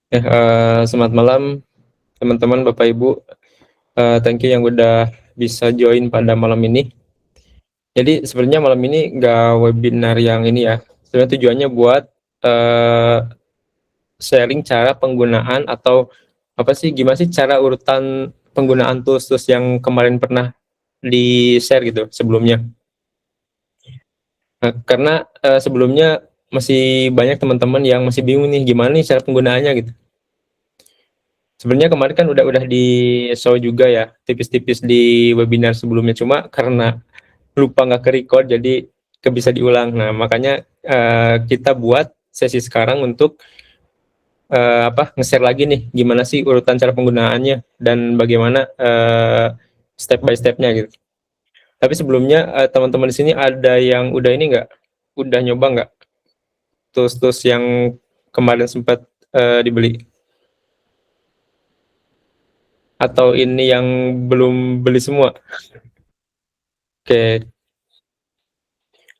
Selamat malam teman-teman, Bapak Ibu. Thank you yang udah bisa join pada malam ini. Jadi sebenarnya malam ini nggak webinar yang ini ya. Sebenarnya tujuannya buat uh, sharing cara penggunaan atau apa sih, gimana sih cara urutan penggunaan tools-tools yang kemarin pernah di-share gitu sebelumnya. Karena sebelumnya masih banyak teman-teman yang masih bingung nih gimana nih cara penggunaannya gitu. Sebenarnya kemarin kan udah di show juga ya, tipis-tipis di webinar sebelumnya, cuma karena lupa nggak ke-record jadi bisa diulang. Nah, makanya kita buat sesi sekarang untuk nge-share lagi nih gimana sih urutan cara penggunaannya dan bagaimana step by step-nya gitu. Tapi sebelumnya teman-teman di sini ada yang udah ini nggak? Udah nyoba nggak tools-tools yang kemarin sempat dibeli? Atau ini yang belum beli semua? Oke,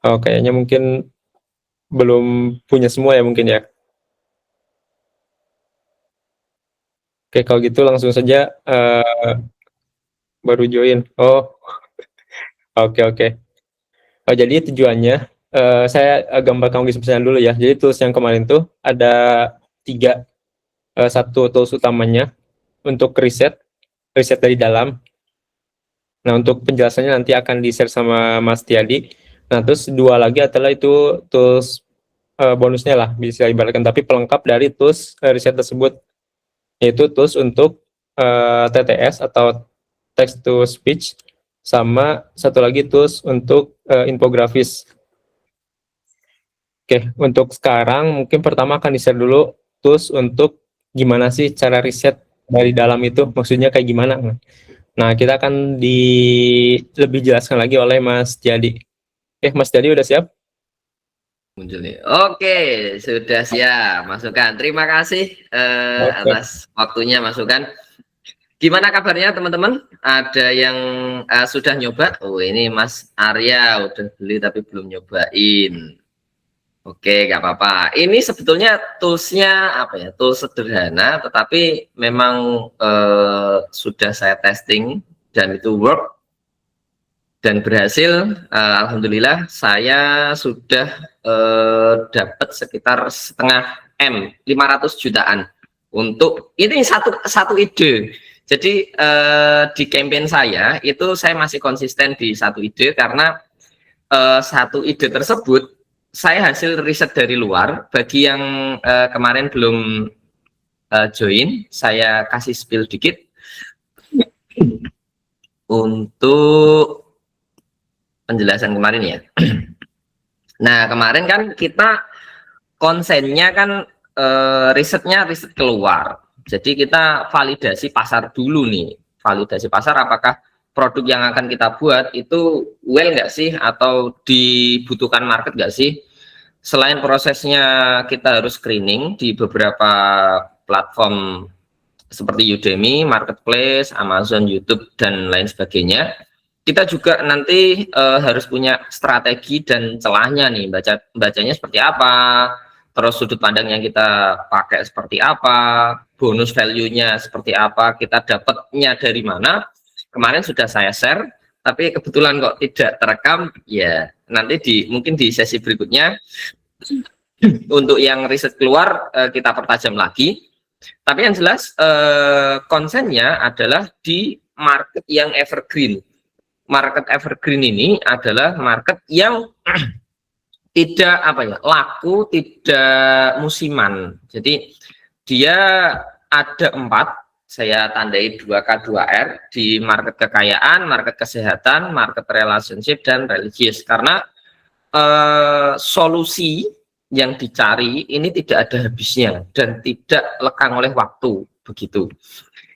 kayaknya mungkin belum punya semua ya mungkin ya. Oke, kalau gitu langsung saja baru join. Oh, oke oke. Jadi tujuannya saya gambarkan misalnya dulu ya. Jadi tools yang kemarin tuh ada tiga. Satu tools utamanya untuk riset dari dalam. Nah, untuk penjelasannya nanti akan di-share sama Mas Tiadi. Nah, terus dua lagi adalah itu tools bonusnya lah, bisa ibaratkan, tapi pelengkap dari tools riset tersebut, yaitu tools untuk TTS atau text to speech, sama satu lagi tools untuk infografis. Oke, untuk sekarang mungkin pertama akan di-share dulu tools untuk gimana sih cara riset dari dalam itu, maksudnya kayak gimana. Nah, kita akan lebih jelaskan lagi oleh Mas Jadi. Mas Jadi udah siap? Muncul nih. Oke, sudah siap masukan. Terima kasih Oke. atas waktunya masukan. Gimana kabarnya teman-teman? Ada yang sudah nyoba? Oh, ini Mas Arya udah beli tapi belum nyobain. Oke, nggak apa-apa. Ini sebetulnya toolsnya apa ya? Tools sederhana, tetapi memang sudah saya testing dan itu work dan berhasil. Alhamdulillah saya sudah dapat sekitar setengah M, 500 jutaan untuk ini satu ide. Jadi di campaign saya itu saya masih konsisten di satu ide karena satu ide tersebut saya hasil riset dari luar. Bagi yang kemarin belum join, saya kasih spill dikit untuk penjelasan kemarin ya. Nah, kemarin kan kita konsennya kan risetnya riset keluar. Jadi kita validasi pasar dulu nih. Validasi pasar apakah produk yang akan kita buat itu well nggak sih atau dibutuhkan market nggak sih? Selain prosesnya kita harus screening di beberapa platform seperti Udemy, Marketplace, Amazon, YouTube, dan lain sebagainya. Kita juga nanti harus punya strategi dan celahnya nih, bacanya seperti apa, terus sudut pandang yang kita pakai seperti apa, bonus value-nya seperti apa, kita dapatnya dari mana. Kemarin sudah saya share, tapi kebetulan kok tidak terekam, ya nanti mungkin di sesi berikutnya untuk yang riset keluar kita pertajam lagi. Tapi yang jelas konsennya adalah di market yang evergreen. Market evergreen ini adalah market yang tidak apa ya, laku, tidak musiman. Jadi dia ada 4, saya tandai 2K2R di market kekayaan, market kesehatan, market relationship, dan religius. Karena solusi yang dicari ini tidak ada habisnya dan tidak lekang oleh waktu, begitu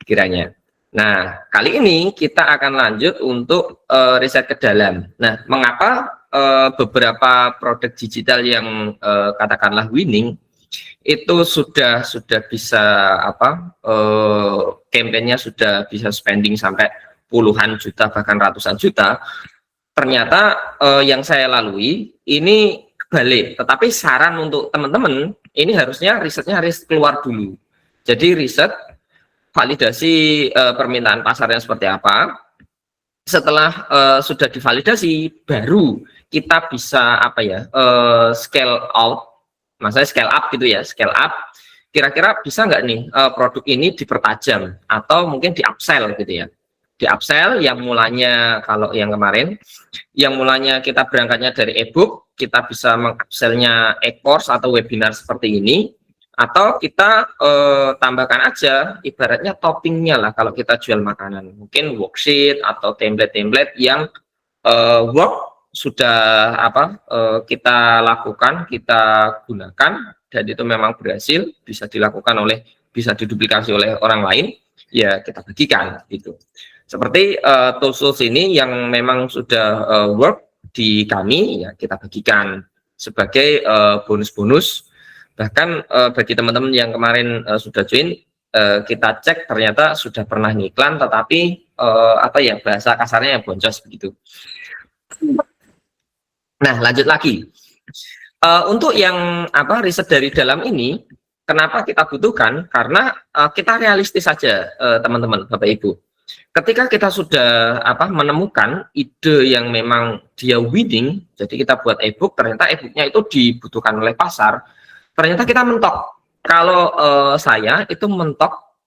kiranya. Nah, kali ini kita akan lanjut untuk riset ke dalam. Nah, mengapa beberapa produk digital yang katakanlah winning itu sudah bisa apa, kampanyenya sudah bisa spending sampai puluhan juta bahkan ratusan juta. Ternyata yang saya lalui ini balik, tetapi saran untuk teman-teman ini harusnya risetnya harus keluar dulu. Jadi riset, validasi permintaan pasarnya seperti apa. Setelah sudah divalidasi, baru kita bisa apa ya, scale out, maksudnya scale up gitu ya, scale up. Kira-kira bisa nggak nih produk ini dipertajam atau mungkin di upsell gitu ya. Di upsell yang mulanya kalau yang kemarin, yang mulanya kita berangkatnya dari ebook, kita bisa mengupsellnya e-course atau webinar seperti ini. Atau kita tambahkan aja ibaratnya toppingnya lah kalau kita jual makanan, mungkin worksheet atau template-template yang work sudah apa kita lakukan, kita gunakan, dan itu memang berhasil, bisa dilakukan oleh, bisa diduplikasi oleh orang lain, ya kita bagikan gitu. Seperti tools ini yang memang sudah work di kami, ya kita bagikan sebagai bonus-bonus. Bahkan bagi teman-teman yang kemarin sudah join, kita cek ternyata sudah pernah ngiklan, tetapi apa ya, bahasa kasarnya yang boncos begitu. Nah, lanjut lagi. Untuk yang apa, riset dari dalam ini, kenapa kita butuhkan? Karena kita realistis saja, teman-teman, Bapak Ibu. Ketika kita sudah apa, menemukan ide yang memang dia winning, jadi kita buat ebook, ternyata ebooknya itu dibutuhkan oleh pasar. Ternyata kita mentok. Kalau saya itu mentok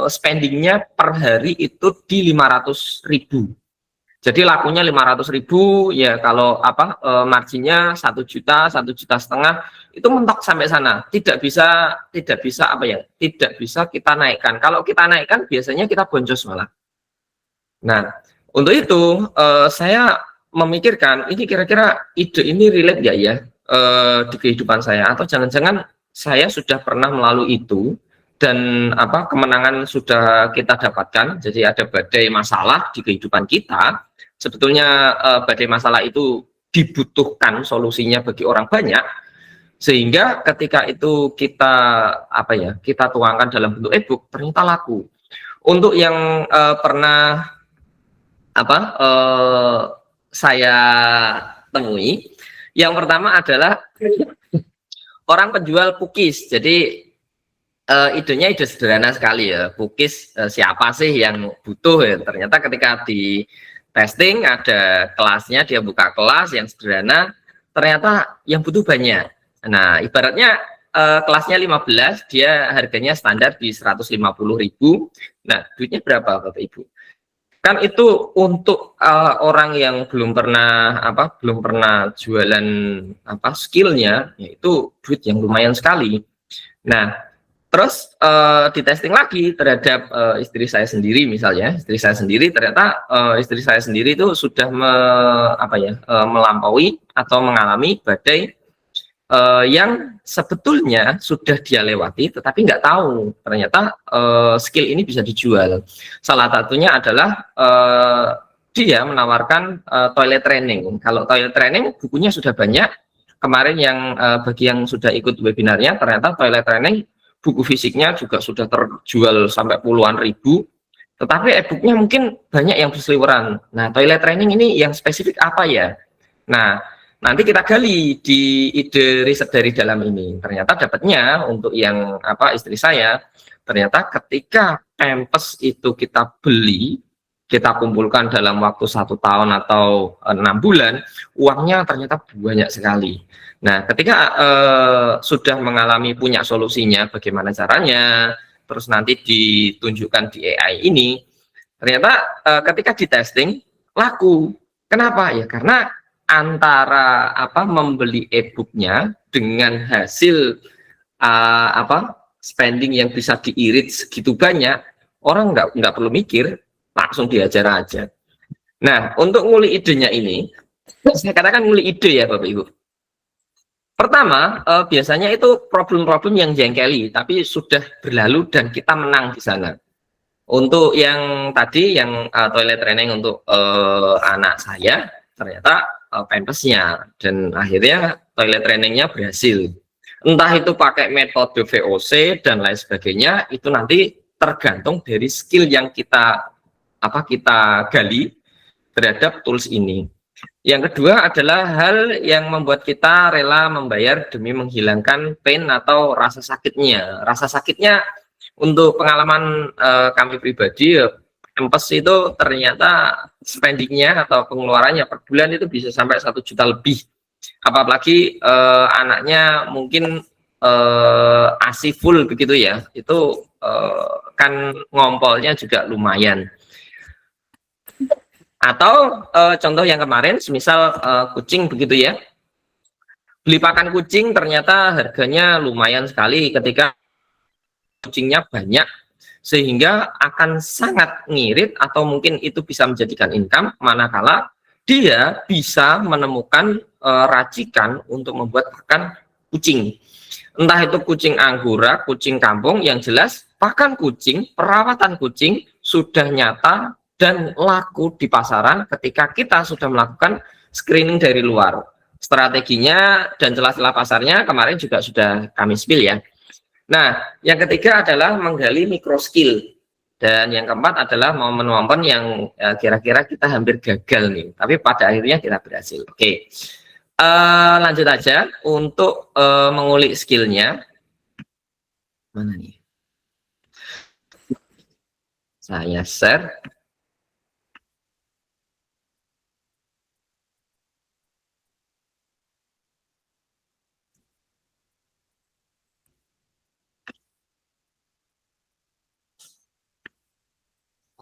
spendingnya per hari itu di 500.000. Jadi lakunya 500.000 ya, kalau apa marginnya 1 juta, 1,5 juta, itu mentok sampai sana. Tidak bisa apa ya? Tidak bisa kita naikkan. Kalau kita naikkan biasanya kita boncos malah. Nah, untuk itu saya memikirkan ini kira-kira ide ini relate nggak ya di kehidupan saya, atau jangan-jangan saya sudah pernah melalui itu dan apa kemenangan sudah kita dapatkan. Jadi ada badai masalah di kehidupan kita, sebetulnya badai masalah itu dibutuhkan solusinya bagi orang banyak, sehingga ketika itu kita apa ya, kita tuangkan dalam bentuk ebook, ternyata laku. Untuk yang pernah apa saya temui, yang pertama adalah orang penjual cookies. Jadi idenya ide sederhana sekali ya, cookies siapa sih yang butuh ya. Ternyata ketika di testing ada kelasnya, dia buka kelas yang sederhana, ternyata yang butuh banyak. Nah, ibaratnya kelasnya 15, dia harganya standar di 150.000. Nah, duitnya berapa Bapak Ibu? Kan itu untuk orang yang belum pernah jualan apa skillnya, yaitu duit yang lumayan sekali. Nah, terus di testing lagi terhadap istri saya sendiri, misalnya istri saya sendiri, ternyata istri saya sendiri itu sudah melampaui atau mengalami badai yang sebetulnya sudah dia lewati, tetapi nggak tahu ternyata skill ini bisa dijual. Salah satunya adalah dia menawarkan toilet training. Kalau toilet training bukunya sudah banyak. Kemarin yang bagi yang sudah ikut webinarnya, ternyata toilet training buku fisiknya juga sudah terjual sampai puluhan ribu. Tetapi e-booknya mungkin banyak yang berseliweran. Nah, toilet training ini yang spesifik apa ya? Nah, nanti kita gali di ide riset dari dalam ini. Ternyata dapatnya untuk yang apa, istri saya, ternyata ketika pampers itu kita beli, kita kumpulkan dalam waktu 1 tahun atau 6 bulan, uangnya ternyata banyak sekali. Nah, ketika sudah mengalami, punya solusinya bagaimana caranya, terus nanti ditunjukkan di AI ini, ternyata ketika di testing laku. Kenapa ya? Karena antara membeli e-booknya dengan hasil spending yang bisa diirit segitu banyak, orang nggak perlu mikir, langsung diajar aja. Nah, untuk nguli idenya ini, saya katakan nguli ide ya Bapak Ibu. Pertama, biasanya itu problem-problem yang jengkeli, tapi sudah berlalu dan kita menang di sana. Untuk yang tadi, yang toilet training untuk anak saya, ternyata pampersnya, dan akhirnya toilet trainingnya berhasil. Entah itu pakai metode VOC dan lain sebagainya, itu nanti tergantung dari skill yang kita gali terhadap tools ini. Yang kedua adalah hal yang membuat kita rela membayar demi menghilangkan pain atau rasa sakitnya. Rasa sakitnya Untuk pengalaman kami pribadi, Kempes itu ternyata spendingnya atau pengeluarannya per bulan itu bisa sampai 1 juta lebih. Apalagi anaknya mungkin ASI full begitu ya, itu kan ngompolnya juga lumayan. Atau contoh yang kemarin, misal kucing begitu ya, beli pakan kucing ternyata harganya lumayan sekali ketika kucingnya banyak, sehingga akan sangat ngirit atau mungkin itu bisa menjadikan income manakala dia bisa menemukan racikan untuk membuat pakan kucing, entah itu kucing anggora, kucing kampung, yang jelas pakan kucing, perawatan kucing sudah nyata dan laku di pasaran ketika kita sudah melakukan screening dari luar. Strateginya dan celah-celah pasarnya kemarin juga sudah kami spill ya. Nah, yang ketiga adalah menggali micro skill, dan yang keempat adalah momen-momen yang kira-kira kita hampir gagal nih, tapi pada akhirnya kita berhasil. Oke, lanjut aja untuk mengulik skillnya. Mana nih? Saya share.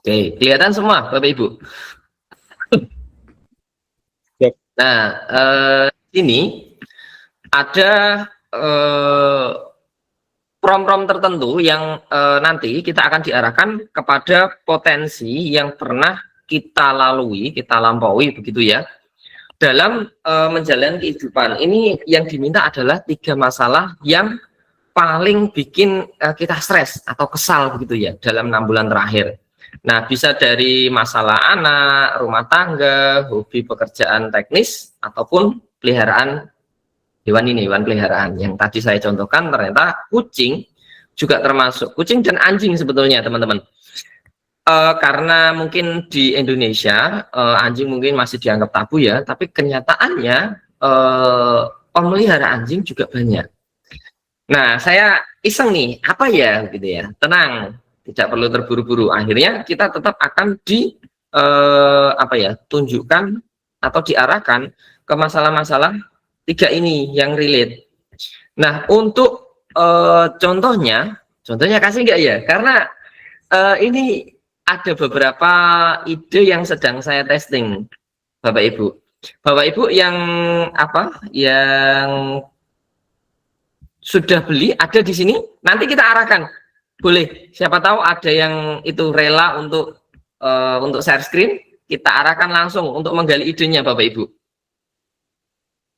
Oke, kelihatan semua Bapak Ibu. Yep. Nah, ini ada prom-prom tertentu yang nanti kita akan diarahkan kepada potensi yang pernah kita lalui, kita lampaui begitu ya, dalam menjalani kehidupan. Ini yang diminta adalah 3 masalah yang paling bikin kita stres atau kesal begitu ya dalam 6 bulan terakhir. Nah, bisa dari masalah anak, rumah tangga, hobi pekerjaan teknis, ataupun peliharaan hewan ini, hewan peliharaan. Yang tadi saya contohkan ternyata kucing juga termasuk, kucing dan anjing sebetulnya teman-teman. Karena mungkin di Indonesia anjing mungkin masih dianggap tabu ya, tapi kenyataannya pemelihara anjing juga banyak. Nah, saya iseng nih, apa ya gitu ya, tenang, tidak perlu terburu-buru. Akhirnya kita tetap akan tunjukkan atau diarahkan ke masalah-masalah 3 ini yang relate. Nah, untuk contohnya kasih nggak ya? Karena ini ada beberapa ide yang sedang saya testing, Bapak Ibu. Bapak Ibu yang yang sudah beli ada di sini, nanti kita arahkan. Boleh, siapa tahu ada yang itu rela untuk share screen, kita arahkan langsung untuk menggali idenya Bapak Ibu.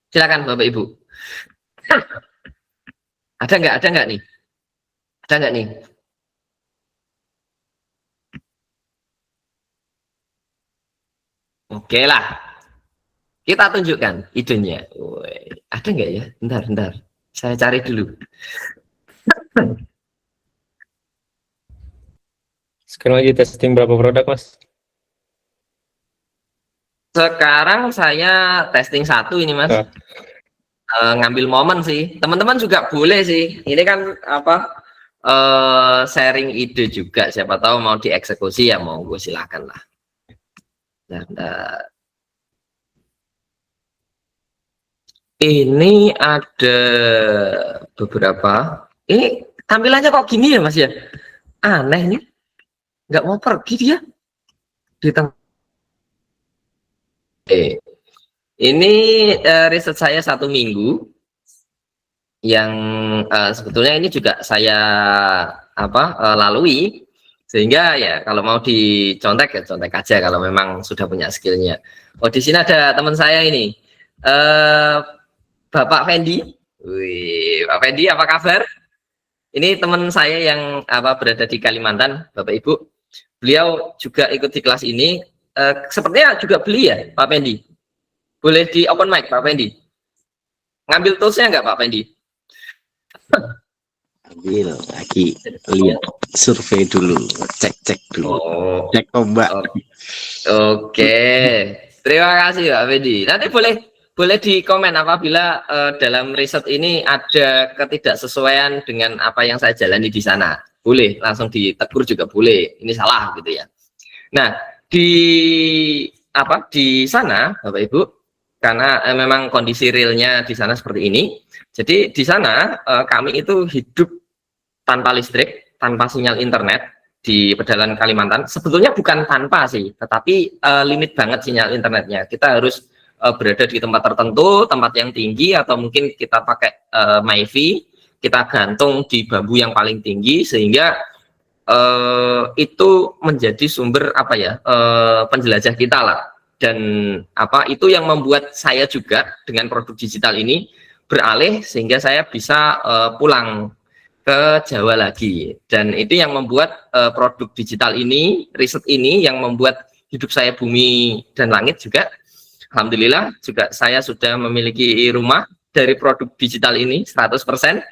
Silakan Bapak Ibu. Ada nggak nih? Ada nggak nih? Oke lah, kita tunjukkan idenya. Woy, ada nggak ya? Bentar, saya cari dulu. Sekarang lagi testing berapa produk, Mas? Sekarang saya testing 1 ini, Mas. Ngambil momen sih. Teman-teman juga boleh sih. Ini kan sharing ide juga. Siapa tahu mau dieksekusi ya monggo silakan lah. Ini ada beberapa. Ini tampilannya kok gini ya, Mas ya? Aneh nih. Nggak mau pergi dia di tengah. Ini riset saya 1 minggu yang sebetulnya ini juga saya lalui, sehingga ya kalau mau dicontek ya contek aja kalau memang sudah punya skillnya. Oh, di sini ada teman saya ini, Bapak Fendi. Wih, Pak Fendi apa kabar? Ini teman saya yang berada di Kalimantan, Bapak Ibu. Beliau juga ikut di kelas ini. Sepertinya juga beli ya, Pak Fendi. Boleh di open mic, Pak Fendi. Ngambil toolsnya nggak, Pak Fendi? Ambil lagi, lihat survei dulu, cek dulu, cek ombak. Oke. Terima kasih, Pak Fendi. Nanti boleh di komen apabila dalam riset ini ada ketidaksesuaian dengan apa yang saya jalani di sana. boleh, langsung ditegur juga boleh, ini salah gitu ya. Nah, di sana Bapak Ibu, karena memang kondisi realnya di sana seperti ini, jadi di sana kami itu hidup tanpa listrik, tanpa sinyal internet di pedalaman Kalimantan. Sebetulnya bukan tanpa sih, tetapi limit banget sinyal internetnya. Kita harus berada di tempat tertentu, tempat yang tinggi, atau mungkin kita pakai MiFi, kita gantung di bambu yang paling tinggi, sehingga itu menjadi sumber penjelajah kita lah. Dan itu yang membuat saya juga dengan produk digital ini beralih, sehingga saya bisa pulang ke Jawa lagi. Dan itu yang membuat produk digital ini, riset ini yang membuat hidup saya bumi dan langit juga. Alhamdulillah juga saya sudah memiliki rumah dari produk digital ini 100%.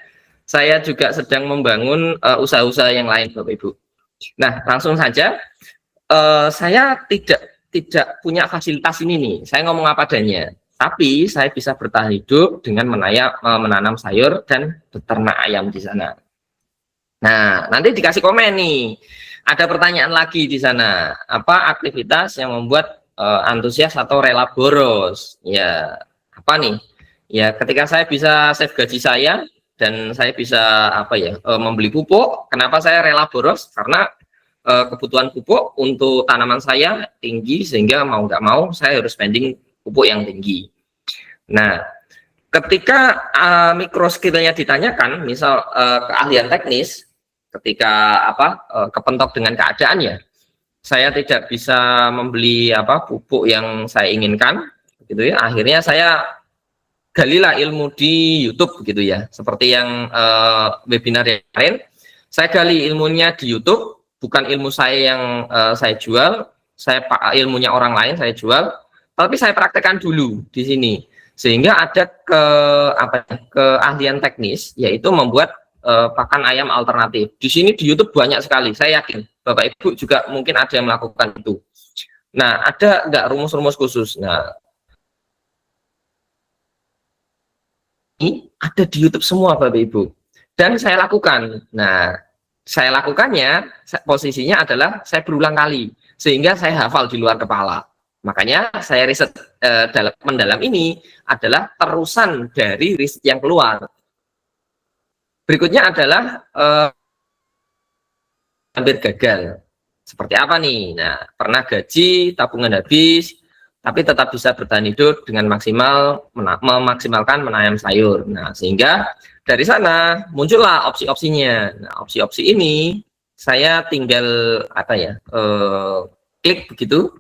Saya juga sedang membangun usaha-usaha yang lain Bapak Ibu. Nah, langsung saja, saya tidak punya fasilitas ini nih. Saya ngomong apa adanya. Tapi saya bisa bertahan hidup dengan menanam sayur dan beternak ayam di sana. Nah, nanti dikasih komen nih. Ada pertanyaan lagi di sana. Apa aktivitas yang membuat antusias atau rela boros? Ya, apa nih? Ya, ketika saya bisa save gaji saya dan saya bisa membeli pupuk. Kenapa saya rela boros? Karena kebutuhan pupuk untuk tanaman saya tinggi, sehingga mau nggak mau saya harus spending pupuk yang tinggi. Nah, ketika mikro skillnya ditanyakan, misal keahlian teknis, ketika kepentok dengan keadaan ya, saya tidak bisa membeli pupuk yang saya inginkan, gitu ya. Akhirnya saya galilah ilmu di YouTube, gitu ya. Seperti yang webinar yang lain, saya gali ilmunya di YouTube, bukan ilmu saya yang saya jual, ilmunya orang lain saya jual, tapi saya praktekkan dulu di sini, sehingga ada keahlian teknis, yaitu membuat pakan ayam alternatif. Di sini di YouTube banyak sekali, saya yakin Bapak Ibu juga mungkin ada yang melakukan itu. Nah, ada nggak rumus-rumus khusus? Nah, ini ada di YouTube semua Bapak Ibu, dan saya lakukan. Nah, saya lakukannya, posisinya adalah saya berulang kali, sehingga saya hafal di luar kepala. Makanya saya riset mendalam ini adalah terusan dari riset yang keluar. Berikutnya adalah hampir gagal. Seperti apa nih? Nah, pernah gaji, tabungan habis, tapi tetap bisa bertahan hidup dengan memaksimalkan menanam sayur. Nah, sehingga dari sana muncullah opsi-opsinya. Nah, opsi-opsi ini saya tinggal klik begitu,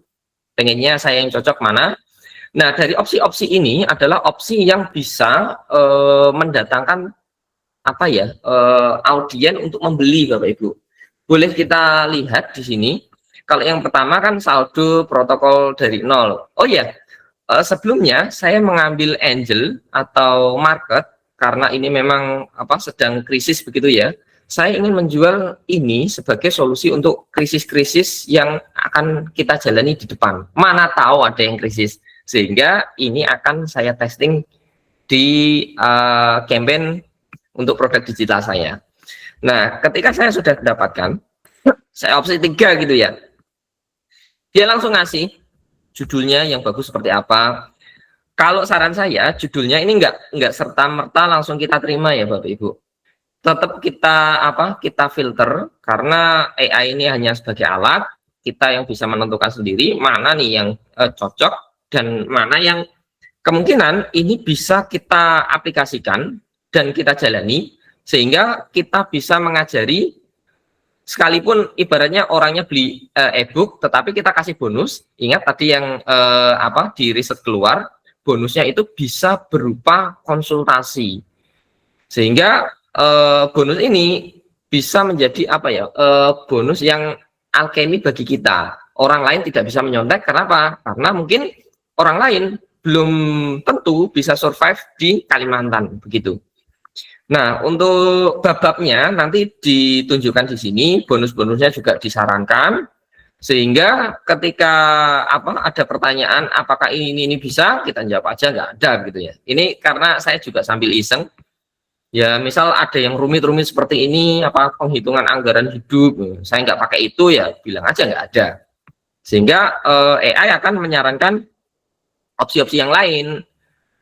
pengennya saya yang cocok mana. Nah, dari opsi-opsi ini adalah opsi yang bisa mendatangkan audien untuk membeli Bapak Ibu. Boleh kita lihat di sini. Kalau yang pertama kan saldo protokol dari nol. Oh ya, sebelumnya saya mengambil angel atau market karena ini memang sedang krisis begitu ya. Saya ingin menjual ini sebagai solusi untuk krisis-krisis yang akan kita jalani di depan. Mana tahu ada yang krisis, sehingga ini akan saya testing di campaign untuk produk digital saya. Nah, ketika saya sudah mendapatkan, saya opsi 3 gitu ya. Dia langsung ngasih judulnya yang bagus seperti apa. Kalau saran saya, judulnya ini enggak serta-merta langsung kita terima ya Bapak Ibu. Tetap kita filter, karena AI ini hanya sebagai alat, kita yang bisa menentukan sendiri mana nih yang cocok dan mana yang kemungkinan ini bisa kita aplikasikan dan kita jalani, sehingga kita bisa mengajari. Sekalipun ibaratnya orangnya beli e-book, tetapi kita kasih bonus. Ingat tadi yang di riset keluar, bonusnya itu bisa berupa konsultasi, sehingga bonus ini bisa menjadi bonus yang alkemi bagi kita. Orang lain tidak bisa menyontek. Kenapa? Karena mungkin orang lain belum tentu bisa survive di Kalimantan begitu. Nah, untuk bab-babnya nanti ditunjukkan di sini, bonus-bonusnya juga disarankan, sehingga ketika ada pertanyaan apakah ini bisa, kita jawab aja, nggak ada gitu ya. Ini karena saya juga sambil iseng, Ya, misal ada yang rumit-rumit seperti ini, apa penghitungan anggaran hidup, saya nggak pakai itu ya bilang aja nggak ada. Sehingga AI akan menyarankan opsi-opsi yang lain.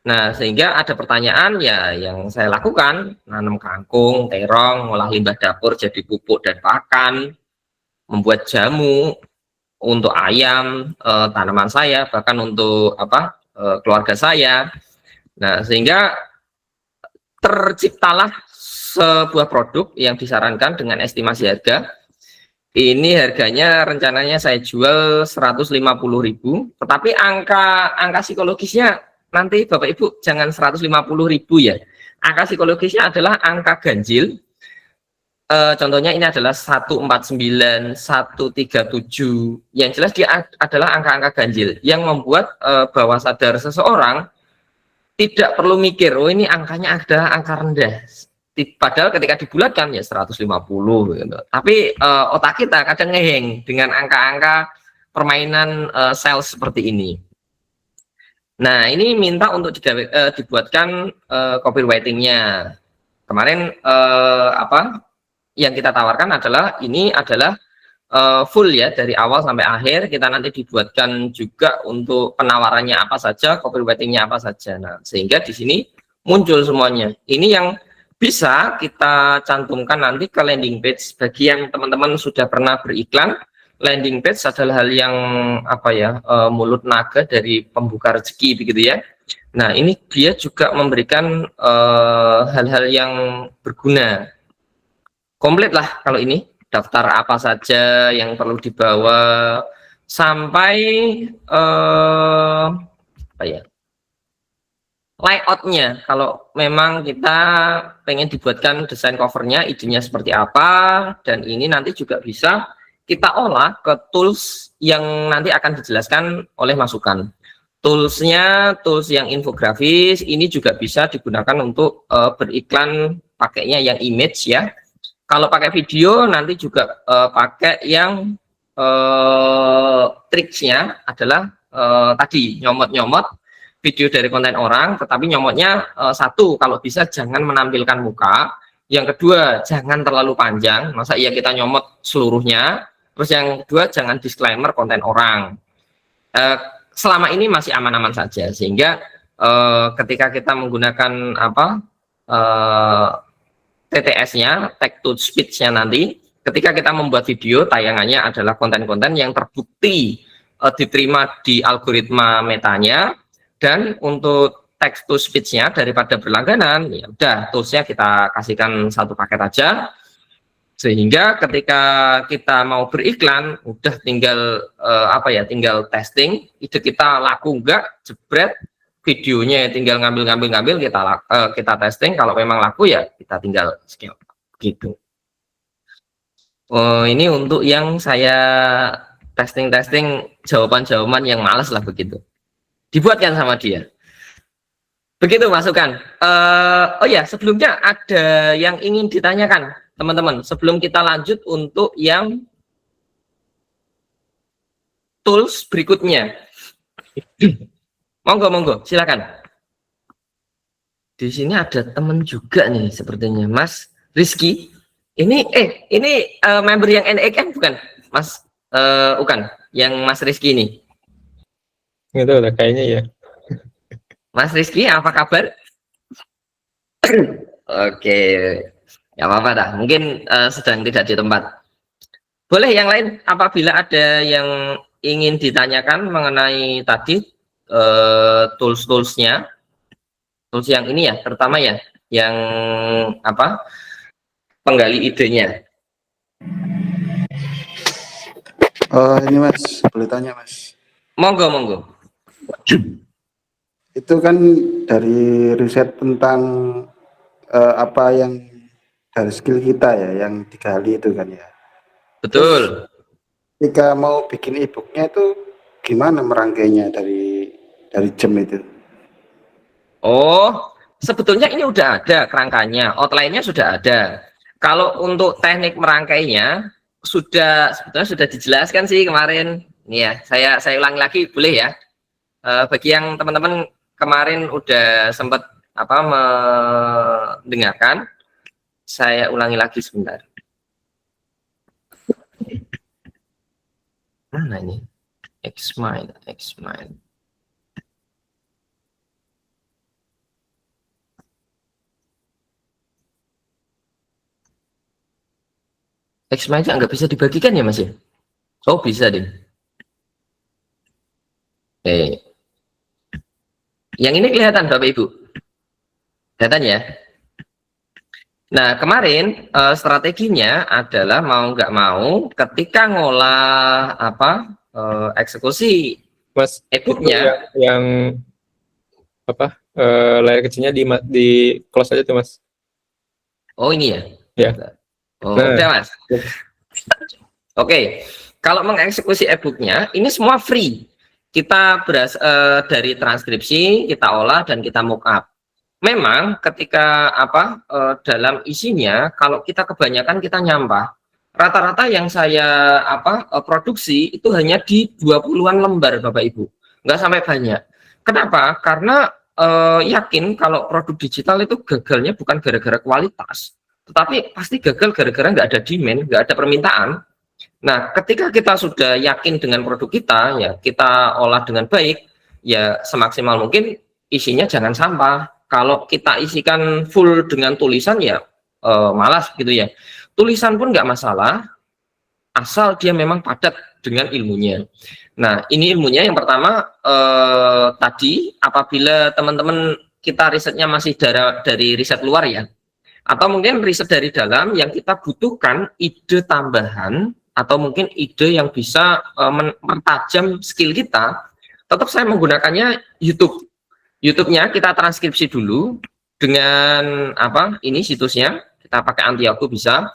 Nah, sehingga ada pertanyaan ya yang saya lakukan, nanam kangkung, terong, ngolah limbah dapur jadi pupuk dan pakan, membuat jamu untuk ayam, tanaman saya, bahkan untuk apa keluarga saya. Nah, sehingga terciptalah sebuah produk yang disarankan dengan estimasi harga. Ini harganya rencananya saya jual 150.000, tetapi angka psikologisnya nanti Bapak Ibu jangan 150.000 ya. Angka psikologisnya adalah angka ganjil. Contohnya ini adalah 149, 137. Yang jelas dia adalah angka-angka ganjil yang membuat bawah sadar seseorang tidak perlu mikir, oh ini angkanya adalah angka rendah. Padahal ketika dibulatkan ya 150 gitu. Tapi otak kita kadang ngeheng dengan angka-angka permainan sales seperti ini. Nah, ini minta untuk dibuatkan copywriting-nya. Kemarin apa yang kita tawarkan adalah ini adalah full ya dari awal sampai akhir. Kita nanti dibuatkan juga untuk penawarannya apa saja, copywriting-nya apa saja. Nah, sehingga di sini muncul semuanya. Ini yang bisa kita cantumkan nanti ke landing page. Bagi yang teman-teman sudah pernah beriklan, landing page adalah hal yang apa ya, mulut naga dari pembuka rezeki begitu ya. Nah, ini dia juga memberikan hal-hal yang berguna. Komplit lah kalau ini, daftar apa saja yang perlu dibawa sampai apa ya, layoutnya. Kalau memang kita pengen dibuatkan desain covernya, idenya seperti apa, dan ini nanti juga bisa kita olah ke tools yang nanti akan dijelaskan oleh masukan. Toolsnya, tools yang infografis, ini juga bisa digunakan untuk beriklan, pakainya yang image ya. Kalau pakai video nanti juga pakai yang triksnya adalah tadi nyomot-nyomot video dari konten orang, tetapi nyomotnya satu, kalau bisa jangan menampilkan muka. Yang kedua, jangan terlalu panjang, masa iya kita nyomot seluruhnya. Terus yang kedua, jangan disclaimer konten orang. Selama ini masih aman-aman saja, sehingga ketika kita menggunakan apa TTS-nya, text to speech-nya nanti, ketika kita membuat video, tayangannya adalah konten-konten yang terbukti diterima di algoritma metanya. Dan untuk text to speech-nya daripada berlangganan, ya udah toolsnya kita kasihkan satu paket aja, sehingga ketika kita mau beriklan, udah tinggal apa ya, tinggal testing, ide kita laku enggak, jebret, videonya tinggal ngambil kita testing, kalau memang laku ya kita tinggal scale gitu. Ini untuk yang saya testing jawaban-jawaban yang males lah begitu. Dibuatkan sama dia. Begitu masukan. Oh ya, sebelumnya ada yang ingin ditanyakan, teman-teman. Sebelum kita lanjut untuk yang tools berikutnya. Monggo, silakan. Di sini ada teman juga nih, sepertinya Mas Rizky. Ini member yang NXM bukan, Mas? Bukan, yang Mas Rizky ini. Nggak tahu lah, kayaknya ya. Mas Rizky, apa kabar? Oke, ya apa-apa dah. Mungkin sedang tidak di tempat. Boleh yang lain, apabila ada yang ingin ditanyakan mengenai tadi tools-toolsnya, tools yang ini ya, terutama ya, yang apa, penggali idenya. Ini Mas, boleh tanya Mas? Monggo. Itu kan dari riset tentang apa yang dari skill kita ya, yang digali itu kan ya. Betul. Ketika mau bikin e-booknya itu gimana merangkainya dari jam itu? Oh, sebetulnya ini udah ada kerangkanya, outline-nya sudah ada. Kalau untuk teknik merangkainya sebetulnya sudah dijelaskan sih kemarin. Nih ya, saya ulangi lagi boleh ya. Bagi yang teman-teman kemarin udah sempat mendengarkan. Saya ulangi lagi sebentar. Mana ini? Xmind. Xmind nggak bisa dibagikan ya Mas ya? Oh bisa deh. Yang ini kelihatan Bapak Ibu? Kelihatan ya? Nah kemarin strateginya adalah mau nggak mau ketika ngolah eksekusi Mas, e-booknya. yang layar kecilnya di close aja tuh Mas. Oh ini ya? Ya. Oh Nah. udah Mas. Oke, kalau mengeksekusi e-booknya ini semua free. Kita dari transkripsi kita olah dan kita mockup. Memang ketika dalam isinya kalau kita kebanyakan kita nyampah. Rata-rata yang saya produksi itu hanya di 20-an lembar Bapak Ibu. Nggak sampai banyak. Kenapa? Karena yakin kalau produk digital itu gagalnya bukan gara-gara kualitas, tetapi pasti gagal gara-gara nggak ada demand, nggak ada permintaan. Nah, ketika kita sudah yakin dengan produk kita, ya kita olah dengan baik, ya semaksimal mungkin isinya jangan sampah. Kalau kita isikan full dengan tulisan ya malas gitu ya. Tulisan pun nggak masalah, asal dia memang padat dengan ilmunya. Nah, ini ilmunya yang pertama tadi apabila teman-teman kita risetnya masih dari riset luar ya, atau mungkin riset dari dalam yang kita butuhkan ide tambahan atau mungkin ide yang bisa mempertajam skill kita, tetap saya menggunakannya YouTube. YouTube-nya kita transkripsi dulu dengan ini situsnya, kita pakai Antiaku bisa.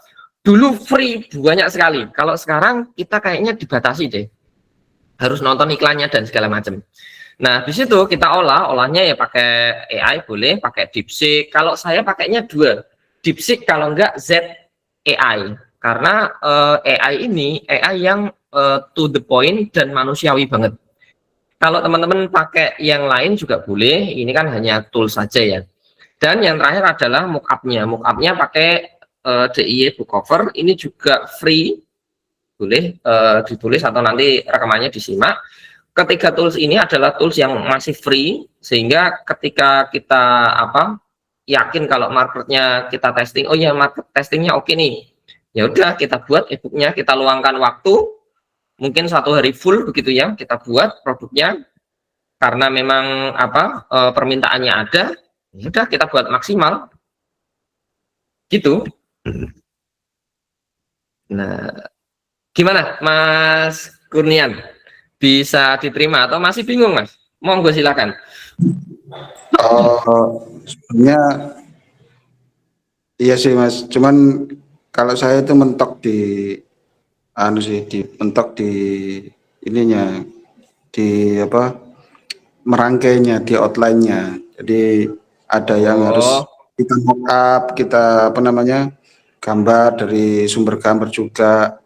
Dulu free banyak sekali. Kalau sekarang kita kayaknya dibatasi deh. Harus nonton iklannya dan segala macam. Nah, di situ kita olahnya ya pakai AI boleh, pakai DeepSeek. Kalau saya pakainya dua. DeepSeek kalau enggak ZAI. Karena AI ini AI yang to the point dan manusiawi banget. Kalau teman-teman pakai yang lain juga boleh. Ini kan hanya tool saja ya. Dan yang terakhir adalah mockup-nya. Mockup-nya pakai DIY book cover. Ini juga free. Boleh ditulis atau nanti rekamannya disimak. Ketiga tools ini adalah tools yang masih free, sehingga ketika kita yakin kalau marketnya kita testing, oh ya market testingnya oke nih, ya udah kita buat e-booknya, kita luangkan waktu mungkin 1 hari full begitu ya, kita buat produknya karena memang permintaannya ada, ya udah kita buat maksimal gitu. Nah, gimana Mas Kurnian? Bisa diterima atau masih bingung Mas? Monggo silakan. Sebenarnya iya sih Mas, cuman kalau saya itu mentok di mentok di ininya, di merangkainya, di outline-nya. Jadi ada yang harus kita mockup, kita gambar dari sumber gambar juga.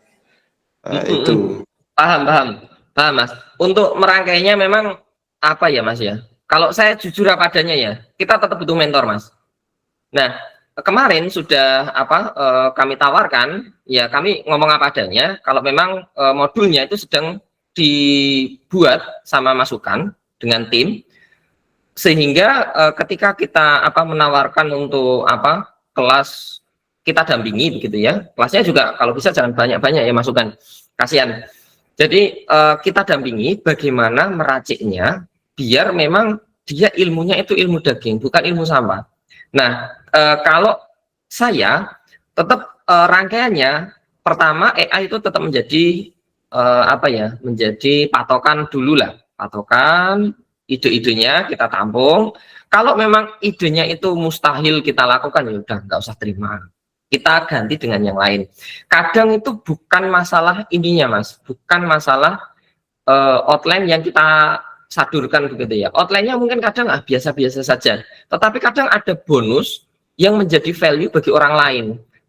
Itu paham Mas. Untuk merangkainya memang ya Mas ya, kalau saya jujur apa adanya ya, kita tetap butuh mentor Mas. Nah kemarin sudah kami tawarkan ya, kami ngomong apa adanya. Kalau memang modulnya itu sedang dibuat sama masukan dengan tim, sehingga ketika kita menawarkan untuk kelas, kita dampingi begitu ya. Kelasnya juga kalau bisa jangan banyak-banyak ya masukan, kasihan. Jadi kita dampingi bagaimana meraciknya biar memang dia ilmunya itu ilmu daging, bukan ilmu sampah. Nah kalau saya tetap rangkaiannya pertama AI itu tetap menjadi menjadi patokan dulu lah, patokan ide-idenya kita tampung. Kalau memang idenya itu mustahil kita lakukan, ya udah nggak usah terima, kita ganti dengan yang lain. Kadang itu bukan masalah ininya Mas, bukan masalah outline yang kita sadurkan begitu ya. Outline-nya mungkin kadang biasa-biasa saja, tetapi kadang ada bonus yang menjadi value bagi orang lain,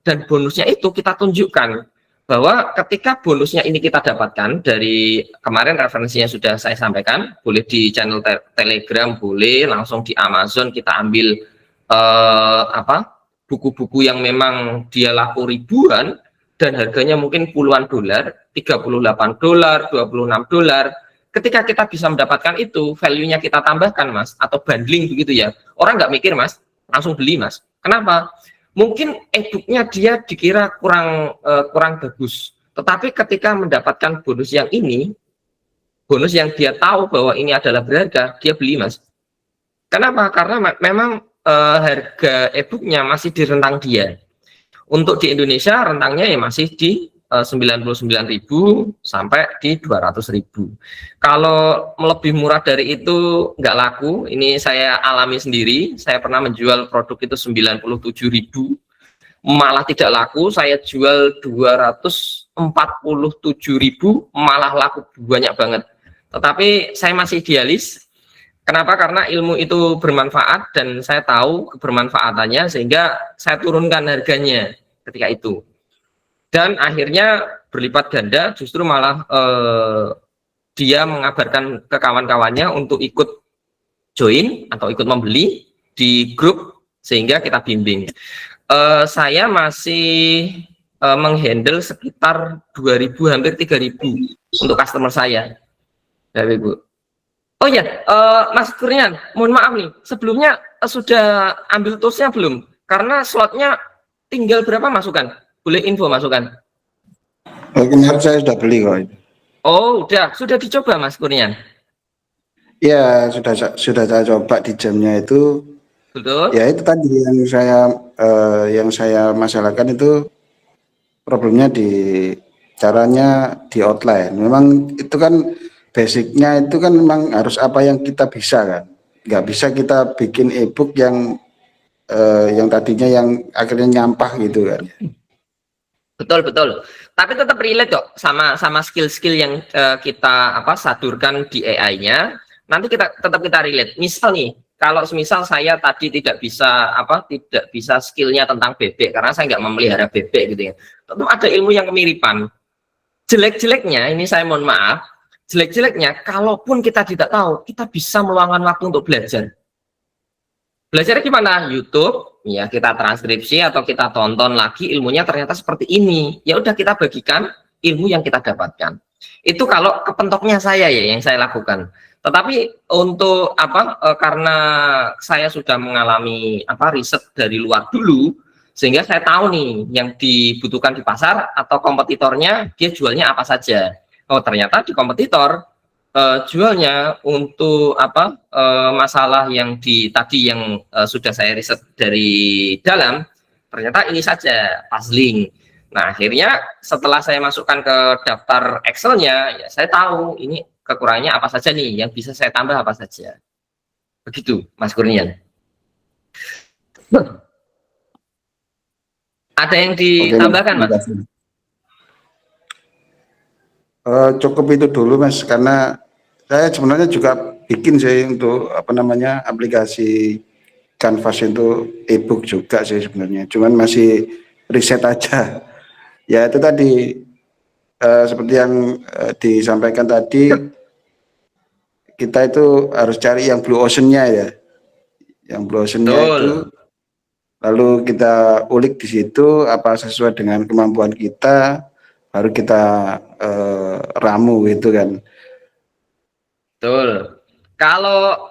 dan bonusnya itu kita tunjukkan bahwa ketika bonusnya ini kita dapatkan dari kemarin, referensinya sudah saya sampaikan, boleh di channel Telegram, boleh langsung di Amazon kita ambil buku-buku yang memang dia laku ribuan dan harganya mungkin puluhan dolar, $38, $26. Ketika kita bisa mendapatkan itu, value-nya kita tambahkan, Mas, atau bundling begitu ya. Orang nggak mikir, Mas, langsung beli, Mas. Kenapa? Mungkin e-booknya dia dikira kurang bagus. Tetapi ketika mendapatkan bonus yang ini, bonus yang dia tahu bahwa ini adalah berharga, dia beli, Mas. Kenapa? Karena memang harga e-booknya masih di rentang dia. Untuk di Indonesia rentangnya ya masih di 99.000 sampai di 200.000. Kalau lebih murah dari itu nggak laku. Ini saya alami sendiri. Saya pernah menjual produk itu 97.000, malah tidak laku. Saya jual 247.000, malah laku banyak banget. Tetapi saya masih idealis. Kenapa? Karena ilmu itu bermanfaat dan saya tahu kebermanfaatannya, sehingga saya turunkan harganya ketika itu. Dan akhirnya berlipat ganda, justru malah dia mengabarkan ke kawan-kawannya untuk ikut join atau ikut membeli di grup, sehingga kita bimbing. Saya masih menghandle sekitar 2.000, hampir 3.000 untuk customer saya. Dari Ibu. Oh ya, Mas Kurnian, mohon maaf nih, sebelumnya sudah ambil toolsnya belum? Karena slotnya tinggal berapa masukan? Boleh info masukan? Oh, kemarin saya sudah beli kok. Oh, sudah dicoba, Mas Kurnian? Ya, sudah saya coba di jamnya itu. Betul? Ya itu tadi yang saya masalahkan itu problemnya di caranya di outline. Memang itu kan basicnya itu kan memang harus apa yang kita bisa kan. Nggak bisa kita bikin e-book yang tadinya yang akhirnya nyampah gitu kan. Betul. Tapi tetap relate kok sama skill-skill yang kita sadurkan di AI-nya. Nanti tetap kita relate. Misal nih, kalau semisal saya tadi tidak bisa skillnya tentang bebek karena saya nggak memelihara bebek gitu ya. Tentu ada ilmu yang kemiripan. Jelek-jeleknya, ini saya mohon maaf, jelek-jeleknya, kalaupun kita tidak tahu, kita bisa meluangkan waktu untuk belajar. Belajarnya gimana? YouTube, ya kita transkripsi atau kita tonton lagi ilmunya ternyata seperti ini. Ya udah kita bagikan ilmu yang kita dapatkan. Itu kalau kepentoknya saya ya yang saya lakukan. Tetapi untuk karena saya sudah mengalami riset dari luar dulu, sehingga saya tahu nih yang dibutuhkan di pasar atau kompetitornya dia jualnya apa saja. Oh ternyata di kompetitor jualnya untuk masalah yang tadi yang sudah saya riset dari dalam, ternyata ini saja puzzling. Nah akhirnya setelah saya masukkan ke daftar Excel-nya, ya saya tahu ini kekurangannya apa saja nih, yang bisa saya tambah apa saja. Begitu Mas Kurnian. Ada yang ditambahkan, Mas? Cukup itu dulu, Mas, karena saya sebenarnya juga bikin sih untuk aplikasi Canvas itu e-book juga sih sebenarnya. Cuman masih riset aja. Ya itu tadi seperti yang disampaikan tadi, kita itu harus cari yang blue ocean-nya ya. Yang blue ocean-nya itu lalu kita ulik di situ apa sesuai dengan kemampuan kita, baru kita ramu gitu kan. Betul. Kalau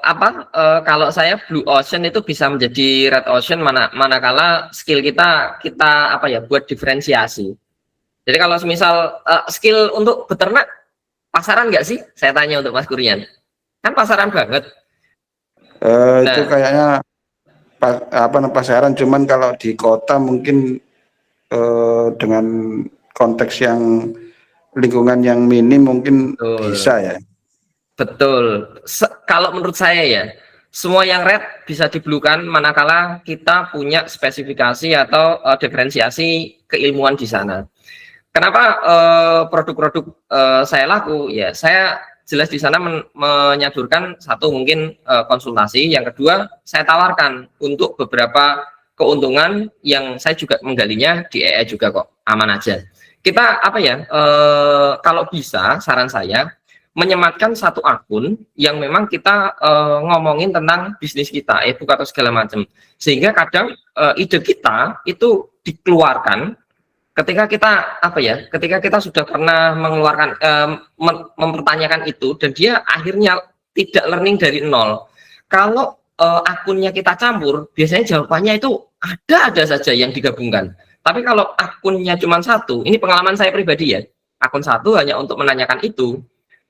kalau saya blue ocean itu bisa menjadi red ocean manakala skill kita buat diferensiasi. Jadi kalau misal skill untuk beternak pasaran nggak sih? Saya tanya untuk Mas Kurnian. Kan pasaran banget. Itu kayaknya pasaran, cuman kalau di kota mungkin dengan konteks yang lingkungan yang minim mungkin bisa ya. Betul. Kalau menurut saya ya, semua yang red bisa diblukan manakala kita punya spesifikasi atau diferensiasi keilmuan di sana. Kenapa produk-produk saya laku? Ya, saya jelas di sana menyodorkan satu mungkin konsultasi, yang kedua saya tawarkan untuk beberapa keuntungan yang saya juga menggalinya di AI juga kok, aman aja. Kita kalau bisa saran saya menyematkan satu akun yang memang kita ngomongin tentang bisnis kita, ebook atau segala macam. Sehingga kadang ide kita itu dikeluarkan ketika kita ketika kita sudah pernah mengeluarkan mempertanyakan itu, dan dia akhirnya tidak learning dari nol. Kalau akunnya kita campur, biasanya jawabannya itu ada saja yang digabungkan. Tapi kalau akunnya cuma satu, ini pengalaman saya pribadi ya, akun satu hanya untuk menanyakan itu,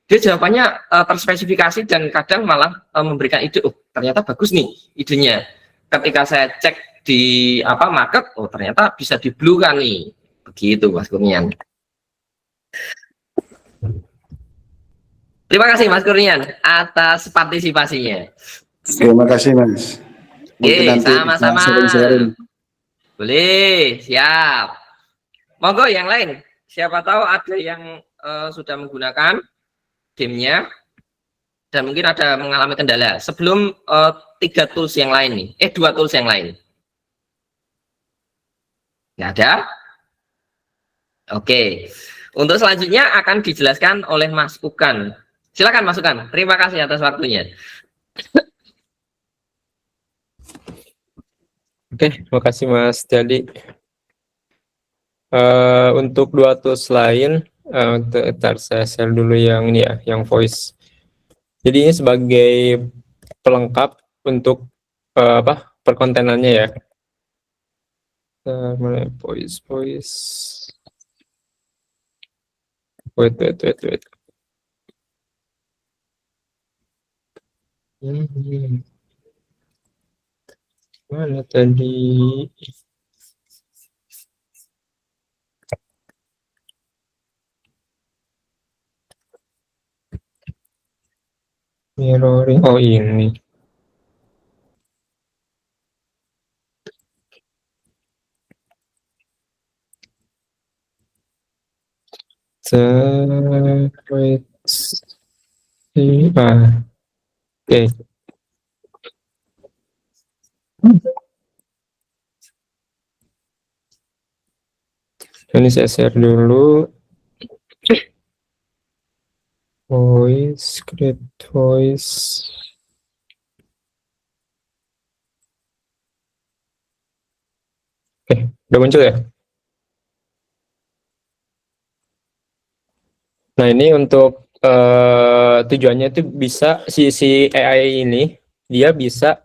dia jawabannya terspesifikasi dan kadang malah memberikan ide, oh ternyata bagus nih idenya. Ketika saya cek di market, oh ternyata bisa di blue kan nih, begitu Mas Kurnian. Terima kasih Mas Kurnian atas partisipasinya. Terima kasih Mas. Mungkin nanti sama-sama. sharing-sharing. Boleh, siap. Monggo yang lain. Siapa tahu ada yang sudah menggunakan gamenya dan mungkin ada mengalami kendala. Sebelum 3 tools yang lain nih, 2 tools yang lain. Nggak ada? Oke. Untuk selanjutnya akan dijelaskan oleh Mas Ukan. Silakan Mas Ukan. Terima kasih atas waktunya. Oke, terima kasih Mas Jadi. Untuk 2 tools lain, ntar saya share dulu yang ini ya, yang voice. Jadi ini sebagai pelengkap untuk perkontenannya ya. Voice. Wait. Mana tadi? Mirroring. Oh ini. Oke. Ini saya share dulu. Create voice. Oke, udah muncul ya? Nah, ini untuk tujuannya itu bisa si AI ini dia bisa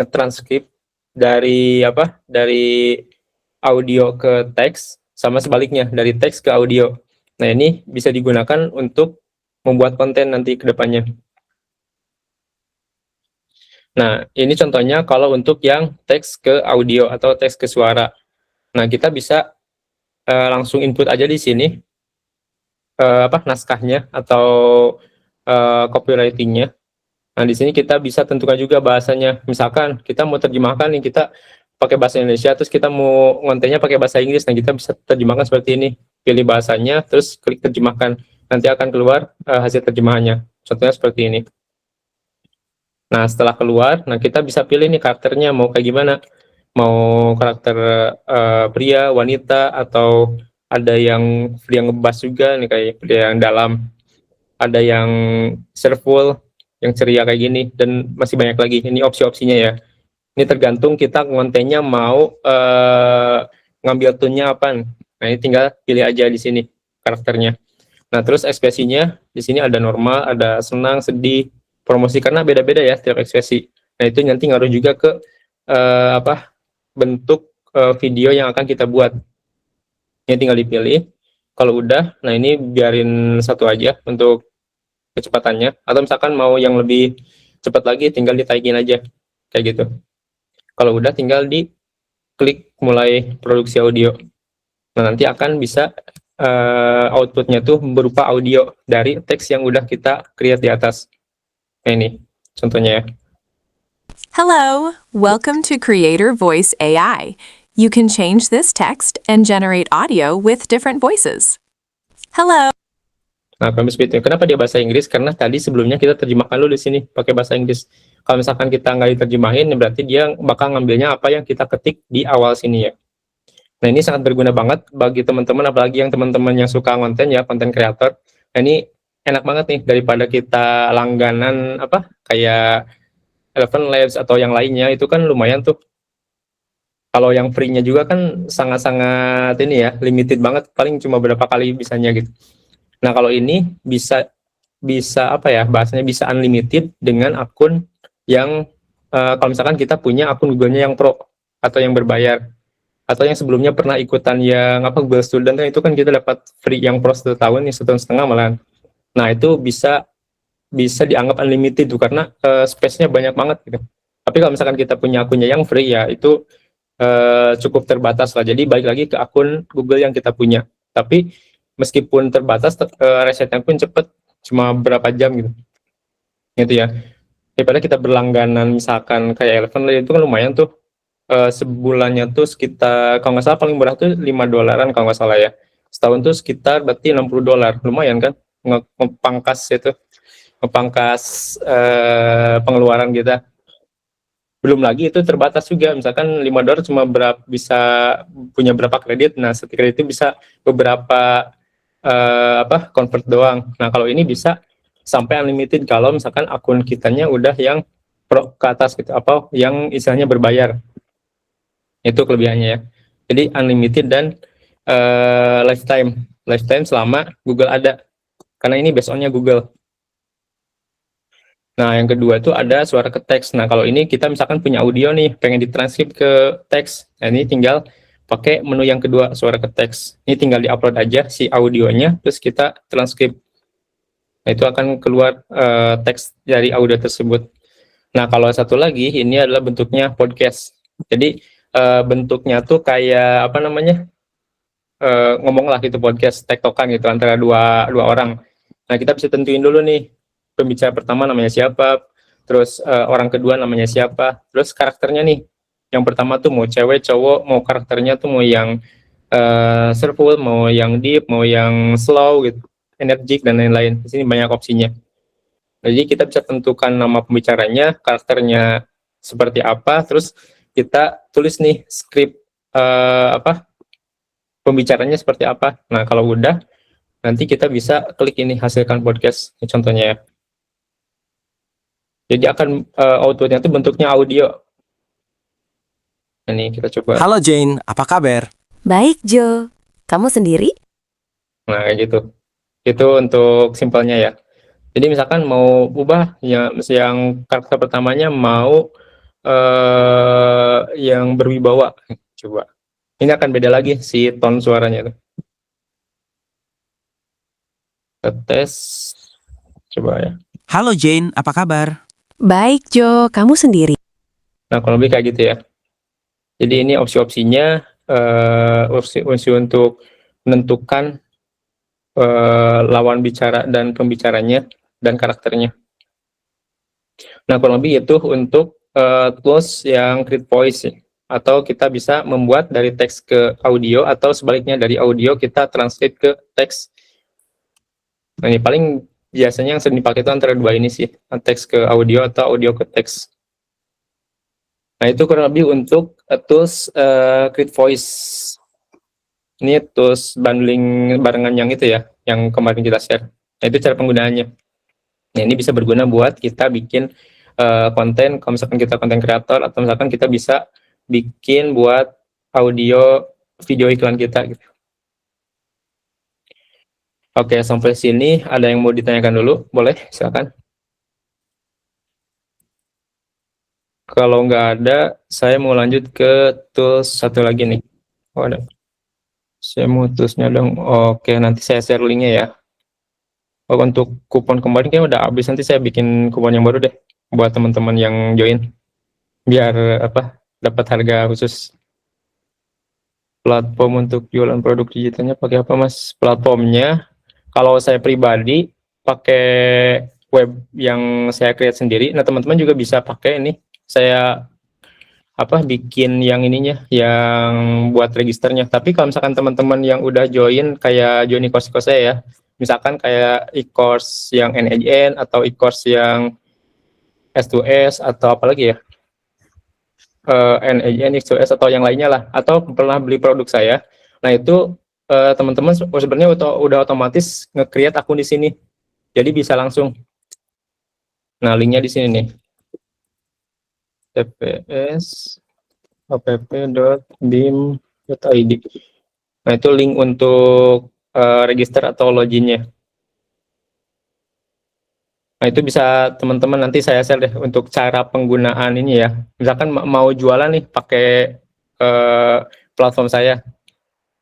nge-transkrip dari audio ke teks sama sebaliknya dari teks ke audio. Nah, ini bisa digunakan untuk membuat konten nanti ke depannya. Nah, ini contohnya kalau untuk yang teks ke audio atau teks ke suara. Nah, kita bisa langsung input aja di sini naskahnya atau copywritingnya. Nah, di sini kita bisa tentukan juga bahasanya. Misalkan kita mau terjemahkan nih, kita pakai bahasa Indonesia, terus kita mau ngontennya pakai bahasa Inggris. Nah, kita bisa terjemahkan seperti ini. Pilih bahasanya, terus klik terjemahkan. Nanti akan keluar hasil terjemahannya. Contohnya seperti ini. Nah, setelah keluar, nah kita bisa pilih nih karakternya mau kayak gimana. Mau karakter pria, wanita, atau ada yang ngebas juga nih, kayak yang dalam. Ada yang cheerful, yang ceria kayak gini, dan masih banyak lagi. Ini opsi-opsinya ya. Ini tergantung kita kontennya mau ngambil tone-nya apa. Nah, ini tinggal pilih aja di sini karakternya. Nah, terus ekspresinya di sini ada normal, ada senang, sedih, promosi, karena beda-beda ya setiap ekspresi. Nah, itu nanti ngaruh juga ke bentuk video yang akan kita buat. Ini tinggal dipilih. Kalau udah, nah ini biarin satu aja untuk kecepatannya. Atau misalkan mau yang lebih cepat lagi, tinggal ditaikin aja kayak gitu. Kalau udah, tinggal diklik mulai produksi audio. Nah, nanti akan bisa outputnya tuh berupa audio dari teks yang udah kita create di atas. Nah, ini contohnya ya. Hello, welcome to Creator Voice AI. You can change this text and generate audio with different voices. Hello. Nah, seperti itu. Kenapa dia bahasa Inggris? Karena tadi sebelumnya kita terjemahkan dulu di sini pakai bahasa Inggris. Kalau misalkan kita nggak diterjemahin, berarti dia bakal ngambilnya apa yang kita ketik di awal sini ya. Nah, ini sangat berguna banget bagi teman-teman, apalagi yang teman-teman yang suka konten ya, konten kreator. Nah, ini enak banget nih daripada kita langganan apa kayak Eleven Labs atau yang lainnya, itu kan lumayan tuh. Kalau yang free-nya juga kan sangat-sangat ini ya, limited banget, paling cuma berapa kali bisanya gitu. Nah, kalau ini bisa bisa apa ya, bahasanya bisa unlimited dengan akun yang kalau misalkan kita punya akun Google-nya yang Pro atau yang berbayar, atau yang sebelumnya pernah ikutan yang apa Google Student kan, itu kan kita dapat free yang Pro 1 tahun nih, 1,5 malahan. Nah, itu bisa bisa dianggap unlimited tuh karena space-nya banyak banget gitu. Tapi kalau misalkan kita punya akunnya yang free ya itu cukup terbatas lah. Jadi balik lagi ke akun Google yang kita punya. Tapi meskipun terbatas, resetnya pun cepet, cuma berapa jam gitu. Gitu ya. Daripada kita berlangganan misalkan kayak Eleven itu kan lumayan tuh. Sebulannya tuh sekitar, kalau nggak salah paling murah tuh $5 kalau nggak salah ya. Setahun tuh sekitar berarti $60. Lumayan kan? Ngepangkas itu. Ngepangkas pengeluaran kita. Belum lagi itu terbatas juga, misalkan $5 cuma bisa punya berapa kredit. Nah, setiap kredit itu bisa beberapa convert doang. Nah, kalau ini bisa sampai unlimited kalau misalkan akun kitanya udah yang pro ke atas gitu, apa yang istilahnya berbayar. Itu kelebihannya ya. Jadi unlimited dan lifetime selama Google ada, karena ini based on-nya Google. Nah, yang kedua itu ada suara ke teks. Nah, kalau ini kita misalkan punya audio nih, pengen ditranskrip ke teks. Nah, ini tinggal pakai menu yang kedua, suara ke teks. Ini tinggal diupload aja si audionya, terus kita transkrip. Nah, itu akan keluar teks dari audio tersebut. Nah, kalau satu lagi, ini adalah bentuknya podcast. Jadi, bentuknya tuh kayak, apa namanya, ngomong lah gitu, podcast, tektokan gitu, antara dua orang. Nah, kita bisa tentuin dulu nih, pembicara pertama namanya siapa, terus orang kedua namanya siapa, terus karakternya nih, yang pertama tuh mau cewek, cowok, mau karakternya tuh mau yang cheerful, mau yang deep, mau yang slow gitu, energik dan lain-lain. Di sini banyak opsinya. Jadi kita bisa tentukan nama pembicaranya, karakternya seperti apa, terus kita tulis nih skrip pembicaranya seperti apa. Nah, kalau udah, nanti kita bisa klik ini hasilkan podcast, ini contohnya ya. Jadi akan outputnya itu bentuknya audio. Ini kita coba. Halo Jane, apa kabar? Baik, Jo. Kamu sendiri? Nah, kayak gitu. Itu untuk simpelnya ya. Jadi misalkan mau ubah ya, yang karakter pertamanya mau yang berwibawa. Coba. Ini akan beda lagi si tone suaranya tuh. Kita tes. Coba ya. Halo Jane, apa kabar? Baik, Jo. Kamu sendiri? Nah, kalau lebih kayak gitu ya. Jadi ini opsi-opsinya, opsi untuk menentukan lawan bicara dan pembicaranya dan karakternya. Nah, kurang lebih itu untuk tools yang create voice, atau kita bisa membuat dari teks ke audio, atau sebaliknya dari audio kita translate ke teks. Nah, ini paling biasanya yang sering dipakai itu antara dua ini sih, teks ke audio atau audio ke teks. Nah, itu kurang lebih untuk tools create voice. Ini tools bundling barengan yang itu ya, yang kemarin kita share. Nah, itu cara penggunaannya. Nah, ini bisa berguna buat kita bikin konten, kalau misalkan kita konten kreator, atau misalkan kita bisa bikin buat audio video iklan kita gitu. Oke, sampai sini ada yang mau ditanyakan dulu? Boleh, silakan. Kalau nggak ada, saya mau lanjut ke tools satu lagi nih. Oh, ada. Saya mau toolsnya dong. Oke, nanti saya share linknya ya. Oh, untuk kupon kemarin kayaknya udah habis, nanti saya bikin kupon yang baru deh buat teman-teman yang join. Biar dapat harga khusus. Platform untuk jualan produk digitalnya pakai apa, Mas? Platformnya, kalau saya pribadi pakai web yang saya create sendiri. Nah, teman-teman juga bisa pakai ini. Saya bikin yang ininya, yang buat registernya. Tapi kalau misalkan teman-teman yang udah join, kayak join e-course saya ya, misalkan kayak e-course yang NAJN atau e-course yang S2S atau apa lagi ya, NAJN, X2S atau yang lainnya lah, atau pernah beli produk saya. Nah, itu teman-teman sebenarnya udah otomatis nge-create akun di sini. Jadi bisa langsung. Nah, linknya di sini nih. tps app.bim.id. Nah, itu link untuk register atau loginnya. Nah, itu bisa teman-teman nanti saya share deh untuk cara penggunaan ini ya. Misalkan mau jualan nih pakai platform saya.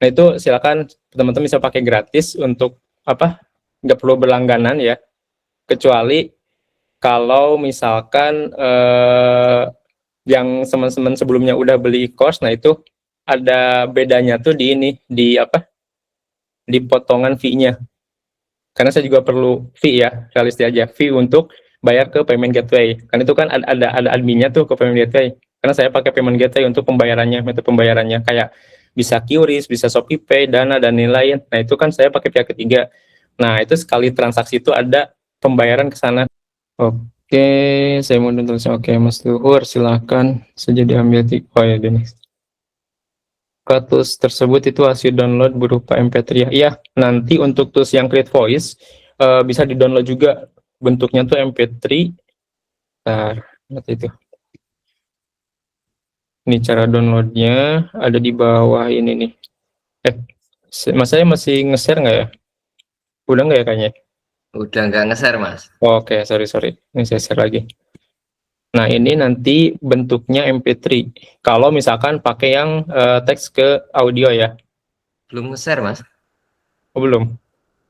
Nah, itu silakan teman-teman bisa pakai gratis untuk apa? Nggak perlu berlangganan ya. Kecuali kalau misalkan yang teman-teman sebelumnya udah beli course, nah itu ada bedanya tuh di ini, di apa? Di potongan fee-nya. Karena saya juga perlu fee ya, realistis aja, fee untuk bayar ke payment gateway. Kan itu kan ada adminnya tuh ke payment gateway. Karena saya pakai payment gateway untuk pembayarannya, metode pembayarannya kayak bisa QRIS, bisa ShopeePay, Dana dan lain-lain. Nah, itu kan saya pakai pihak ketiga. Nah, itu sekali transaksi itu ada pembayaran ke sana. Oke, saya mau nonton. Oke, Mas Luhur, silakan saja diambil. Oh ya, Denis. Tools tersebut itu hasil download berupa MP3 ya. Iya, nanti untuk tools yang Create Voice bisa di-download juga. Bentuknya tuh MP3. Nah, itu. Ini cara downloadnya ada di bawah ini nih. Mas saya masih nge-share nggak ya? Udah nggak ya kayaknya? Udah nggak nge-share, Mas. Oke, sorry. Ini saya share lagi. Nah, ini nanti bentuknya MP3. Kalau misalkan pakai yang teks ke audio ya. Belum nge-share, Mas. Oh, belum?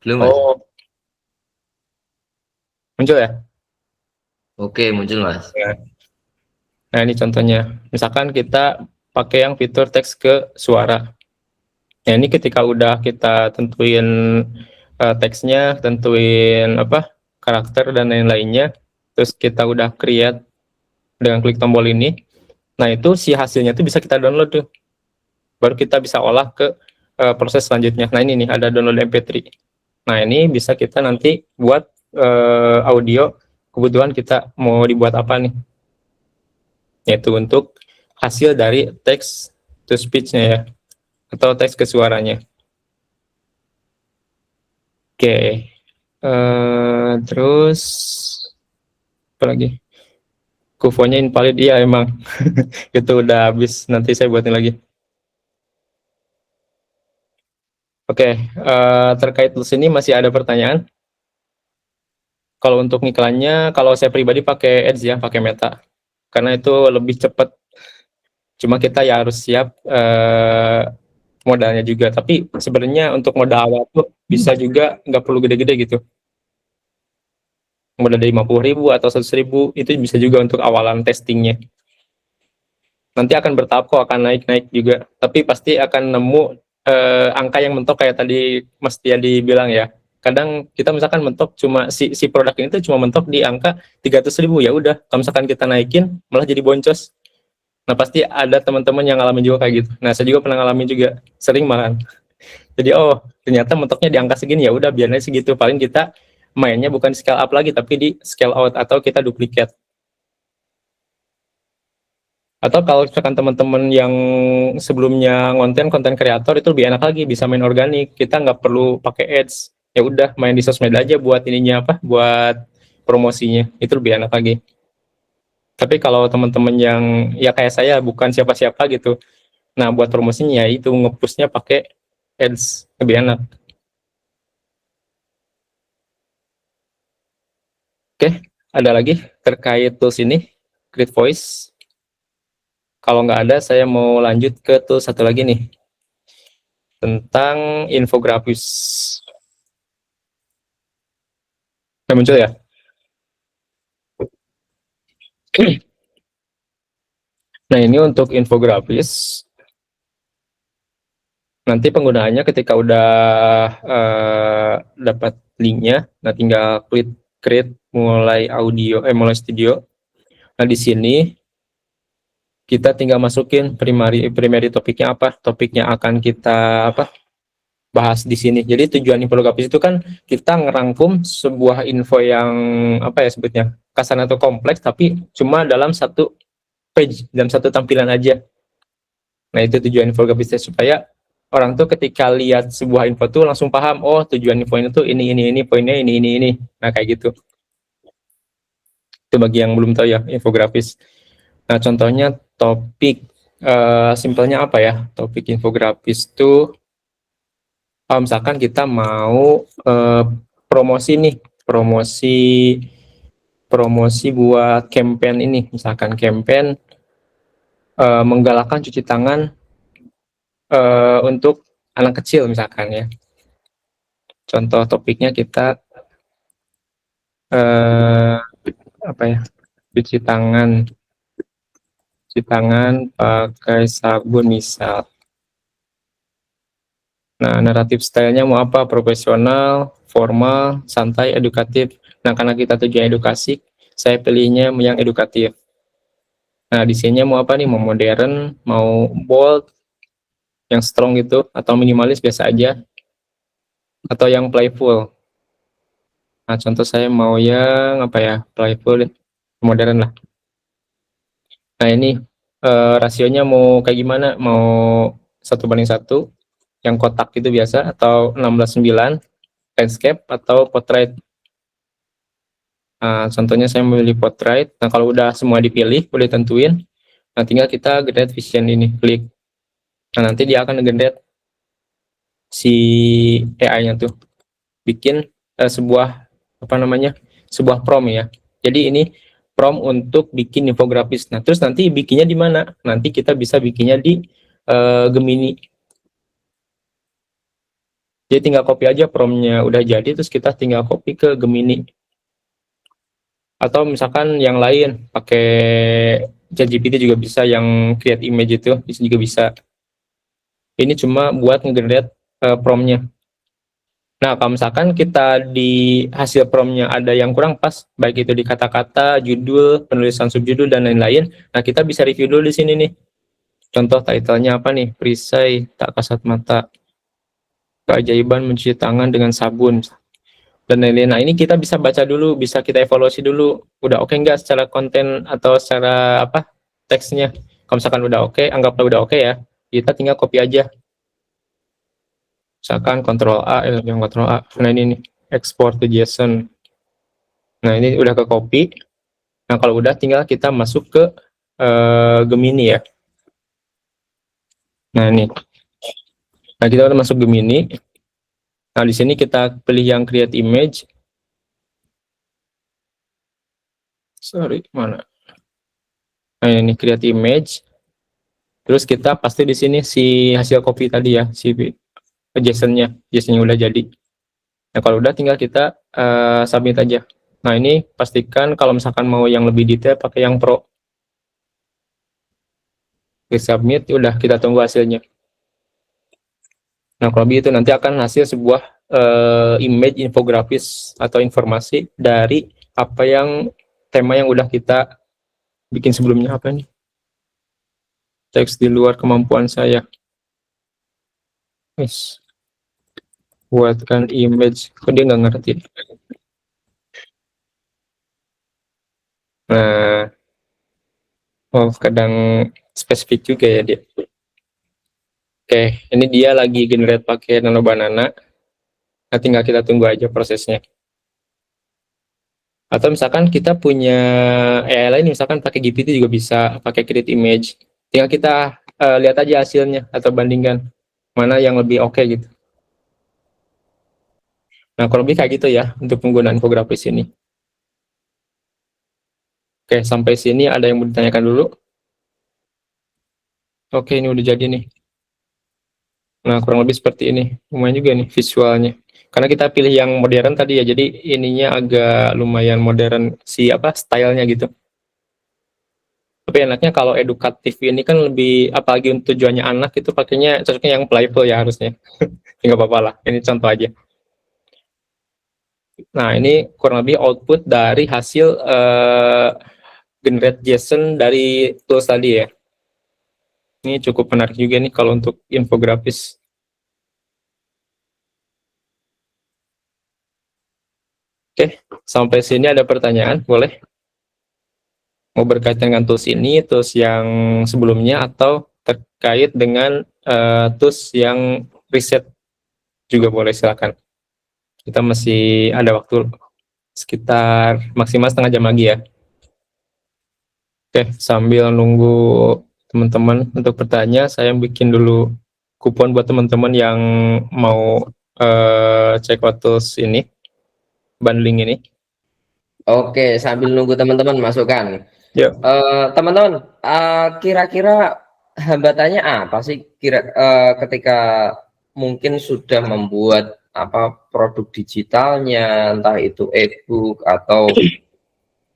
Belum, Mas. Oh, muncul ya? Oke, muncul, Mas. Nah, ini contohnya. Misalkan kita pakai yang fitur teks ke suara. Nah, ini ketika udah kita tentuin teksnya, tentuin apa karakter dan lain-lainnya, terus kita udah create dengan klik tombol ini. Nah, itu si hasilnya itu bisa kita download tuh. Baru kita bisa olah ke proses selanjutnya. Nah, ini nih ada download MP3. Nah, ini bisa kita nanti buat audio, kebutuhan kita mau dibuat apa nih. Yaitu untuk hasil dari text to speech-nya ya, atau teks ke suaranya. Oke. Terus apa lagi? Kuvonya invalid, iya emang. Itu udah habis, nanti saya buatin lagi. Oke, terkait tools ini masih ada pertanyaan? Kalau untuk iklannya, kalau saya pribadi pakai Ads ya, pakai Meta. Karena itu lebih cepat. Cuma kita ya harus siap modalnya juga. Tapi sebenarnya untuk modal awal tuh bisa juga nggak perlu gede-gede gitu. Modal dari 50.000 atau 100.000 itu bisa juga untuk awalan testingnya. Nanti akan bertahap kok, akan naik-naik juga. Tapi pasti akan nemu angka yang mentok kayak tadi Mas Tiadi bilang ya. Kadang kita misalkan mentok cuma si produk ini tuh cuma mentok di angka 300.000, ya udah. Kalau misalkan kita naikin malah jadi boncos. Nah, pasti ada teman-teman yang ngalamin juga kayak gitu. Nah, saya juga pernah ngalamin juga, sering malah. Jadi ternyata mentoknya di angka segini, ya udah biarnya segitu. Paling kita mainnya bukan scale up lagi tapi di scale out atau kita duplikat. Atau kalau misalkan teman-teman yang sebelumnya konten kreator itu lebih enak lagi, bisa main organik. Kita nggak perlu pakai ads. Ya udah main di sosmed aja buat ininya apa? Buat promosinya. Itu lebih enak lagi. Tapi kalau teman-teman yang ya kayak saya bukan siapa-siapa gitu. Nah, buat promosinya ya itu nge-push-nya pakai ads, lebih enak. Oke, ada lagi terkait tools ini, Create Voice. Kalau nggak ada, saya mau lanjut ke tools satu lagi nih, tentang infografis. Nah, muncul ya? Nah, ini untuk infografis. Nanti penggunaannya ketika udah dapat linknya, nah tinggal klik create mulai studio. Nah, di sini kita tinggal masukin primary topiknya apa, topiknya akan kita bahas di sini. Jadi tujuan infografis itu kan kita ngerangkum sebuah info yang apa ya sebutnya, kasar atau kompleks, tapi cuma dalam satu page, dalam satu tampilan aja. Nah, itu tujuan infografisnya, supaya orang tuh ketika lihat sebuah info tuh langsung paham, oh tujuan info ini tuh ini, poinnya ini. Nah, kayak gitu. Itu bagi yang belum tahu ya, infografis. Nah, contohnya topik, simpelnya apa ya? Topik infografis tuh, misalkan kita mau promosi nih, promosi buat campaign ini, misalkan campaign menggalakkan cuci tangan untuk anak kecil misalkan ya. Contoh topiknya kita apa ya? Cuci tangan pakai sabun misal. Nah, naratif stylenya mau apa? Profesional, formal, santai, edukatif. Nah, karena kita tujuan edukasi, saya pilihnya yang edukatif. Nah, desainnya mau apa nih? Mau modern, mau bold, yang strong gitu, atau minimalis biasa aja, atau yang playful. Nah, contoh saya mau yang apa ya? Playful, modern lah. Nah, ini rasionya mau kayak gimana? Mau 1:1, yang kotak itu biasa, atau 16:9, landscape atau portrait. Nah, contohnya saya memilih portrait. Nah, kalau udah semua dipilih, udah tentuin, nah tinggal kita generate vision ini, klik. Nah, nanti dia akan generate si AI-nya tuh, bikin sebuah apa namanya, sebuah prompt ya. Jadi ini prompt untuk bikin infografis. Nah, terus nanti bikinnya di mana? Nanti kita bisa bikinnya di Gemini. Jadi tinggal copy aja prompt-nya udah jadi, terus kita tinggal copy ke Gemini. Atau misalkan yang lain pakai ChatGPT juga bisa, yang create image itu juga bisa. Ini cuma buat nge-generate prompt-nya. Nah, kalau misalkan kita di hasil prompt-nya ada yang kurang pas, baik itu di kata-kata, judul, penulisan subjudul, dan lain-lain, nah kita bisa review dulu di sini nih. Contoh title-nya apa nih? Perisai tak kasat mata, keajaiban mencuci tangan dengan sabun, dan lain-lain. Nah, ini kita bisa baca dulu, bisa kita evaluasi dulu, udah oke nggak secara konten atau secara apa, teksnya. Kalau misalkan udah oke, anggaplah udah oke ya, kita tinggal copy aja. Misalkan Ctrl A, yang Ctrl A. Nah, ini nih, export to JSON. Nah, ini udah ke copy. Nah, kalau udah tinggal kita masuk ke Gemini ya. Nah, ini. Nah, kita udah masuk Gemini. Nah, di sini kita pilih yang create image. Sorry, mana? Nah, ini create image. Terus kita pasti di sini si hasil copy tadi ya, si JSON-nya udah jadi. Nah, kalau udah tinggal kita submit aja. Nah, ini pastikan kalau misalkan mau yang lebih detail pakai yang Pro. Di submit, udah kita tunggu hasilnya. Nah, kalau begitu nanti akan hasil sebuah image infografis atau informasi dari apa yang tema yang udah kita bikin sebelumnya. Apa nih? Teks di luar kemampuan saya. Yes. Buatkan image, kok dia nggak ngerti. Nah, oh kadang spesifik juga ya dia. Oke, ini dia lagi generate pakai Nano Banana. Nah, tinggal kita tunggu aja prosesnya. Atau misalkan kita punya AI lain, misalkan pakai GPT juga bisa, pakai create image. Tinggal kita lihat aja hasilnya atau bandingkan mana yang lebih oke gitu. Nah, kalau lebih kayak gitu ya untuk penggunaan infografis ini. Oke, sampai sini ada yang mau ditanyakan dulu? Oke, ini udah jadi nih. Nah, kurang lebih seperti ini. Lumayan juga nih visualnya. Karena kita pilih yang modern tadi ya, jadi ininya agak lumayan modern si apa stylenya gitu. Tapi enaknya kalau edukatif ini kan lebih, apalagi untuk tujuannya anak, itu pakainya cocoknya yang playful ya harusnya. Nggak apa-apa lah, ini contoh aja. Nah, ini kurang lebih output dari hasil generate JSON dari tools tadi ya. Ini cukup menarik juga nih kalau untuk infografis. Oke, sampai sini ada pertanyaan, boleh? Mau berkaitan dengan tools ini, tools yang sebelumnya, atau terkait dengan tools yang riset juga boleh, silakan. Kita masih ada waktu sekitar maksimal setengah jam lagi ya. Oke, sambil nunggu teman-teman untuk bertanya, saya bikin dulu kupon buat teman-teman yang mau check out tools ini, bundling ini. Oke, sambil nunggu teman-teman masukkan. Yuk. Teman-teman, kira-kira hambatannya apa sih ketika mungkin sudah membuat produk digitalnya, entah itu e-book atau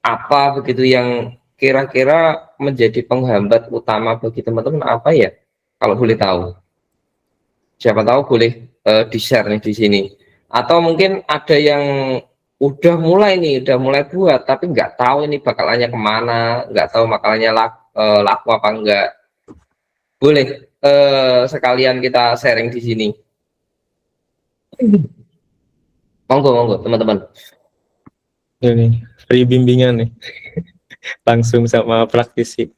apa begitu yang kira-kira menjadi penghambat utama bagi teman-teman apa ya? Kalau boleh tahu, siapa tahu boleh di-share nih di sini. Atau mungkin ada yang udah mulai buat tapi nggak tahu ini bakalannya kemana, nggak tahu bakalannya laku apa enggak. Boleh sekalian kita sharing di sini. Monggo teman-teman. Ini free bimbingan nih. Langsung sama praktisi.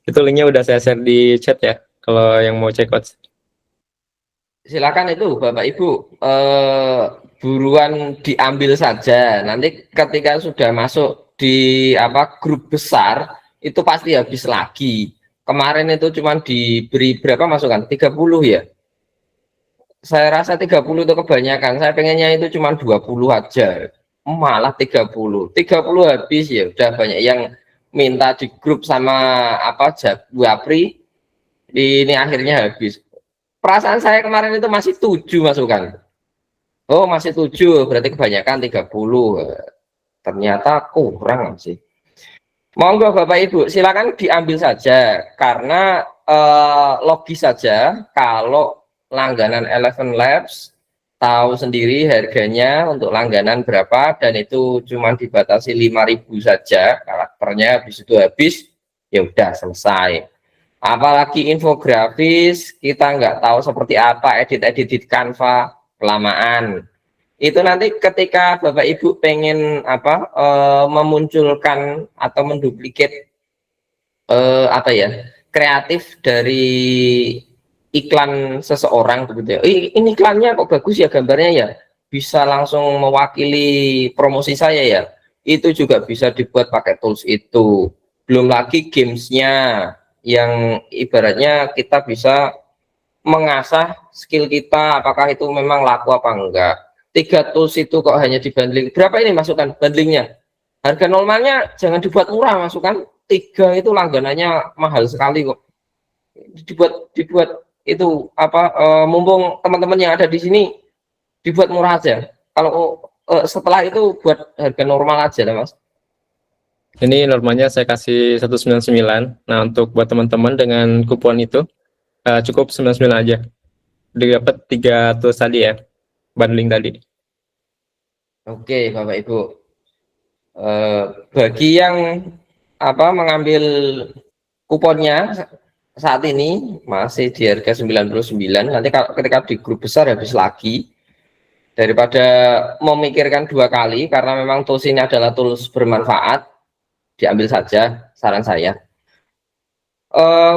Itu linknya udah saya share di chat ya, kalau yang mau check out. Silakan itu Bapak Ibu, buruan diambil saja. Nanti ketika sudah masuk di grup besar itu pasti habis lagi. Kemarin itu cuma diberi berapa masukan? 30 ya. Saya rasa 30 itu kebanyakan. Saya pengennya itu cuma 20 aja. Malah 30 habis ya. Udah banyak yang minta di grup sama Japri. Ini akhirnya habis. Perasaan saya kemarin itu masih 7 masukan. Oh, masih 7, berarti kebanyakan 30. Ternyata kurang sih. Monggo Bapak Ibu, silakan diambil saja karena logis saja kalau langganan Eleven Labs tahu sendiri harganya untuk langganan berapa dan itu cuma dibatasi 5.000 saja karakternya, habis itu habis ya udah selesai. Apalagi infografis kita nggak tahu seperti apa, edit Canva kelamaan. Itu nanti ketika Bapak Ibu pengen memunculkan atau menduplikat kreatif dari iklan seseorang begitu ya. Ini iklannya kok bagus ya gambarnya ya, bisa langsung mewakili promosi saya ya. Itu juga bisa dibuat pakai tools itu. Belum lagi gamesnya yang ibaratnya kita bisa mengasah skill kita apakah itu memang laku apa enggak. 3 tools itu kok hanya dibundling. Berapa ini masukan bundlingnya? Harga normalnya jangan dibuat murah, masukan 3 itu langganannya mahal sekali kok. Dibuat itu mumpung teman-teman yang ada di sini dibuat murah aja. Kalau setelah itu buat harga normal aja lah Mas. Ini normalnya saya kasih 199. Nah, untuk buat teman-teman dengan kupon itu cukup 99 aja. Dapat 3 tools tadi ya, bundling tadi. Oke, Bapak Ibu. Bagi yang mengambil kuponnya saat ini masih di harga 99. Nanti ketika di grup besar habis lagi. Daripada memikirkan 2 kali karena memang tools ini adalah tools bermanfaat, diambil saja saran saya.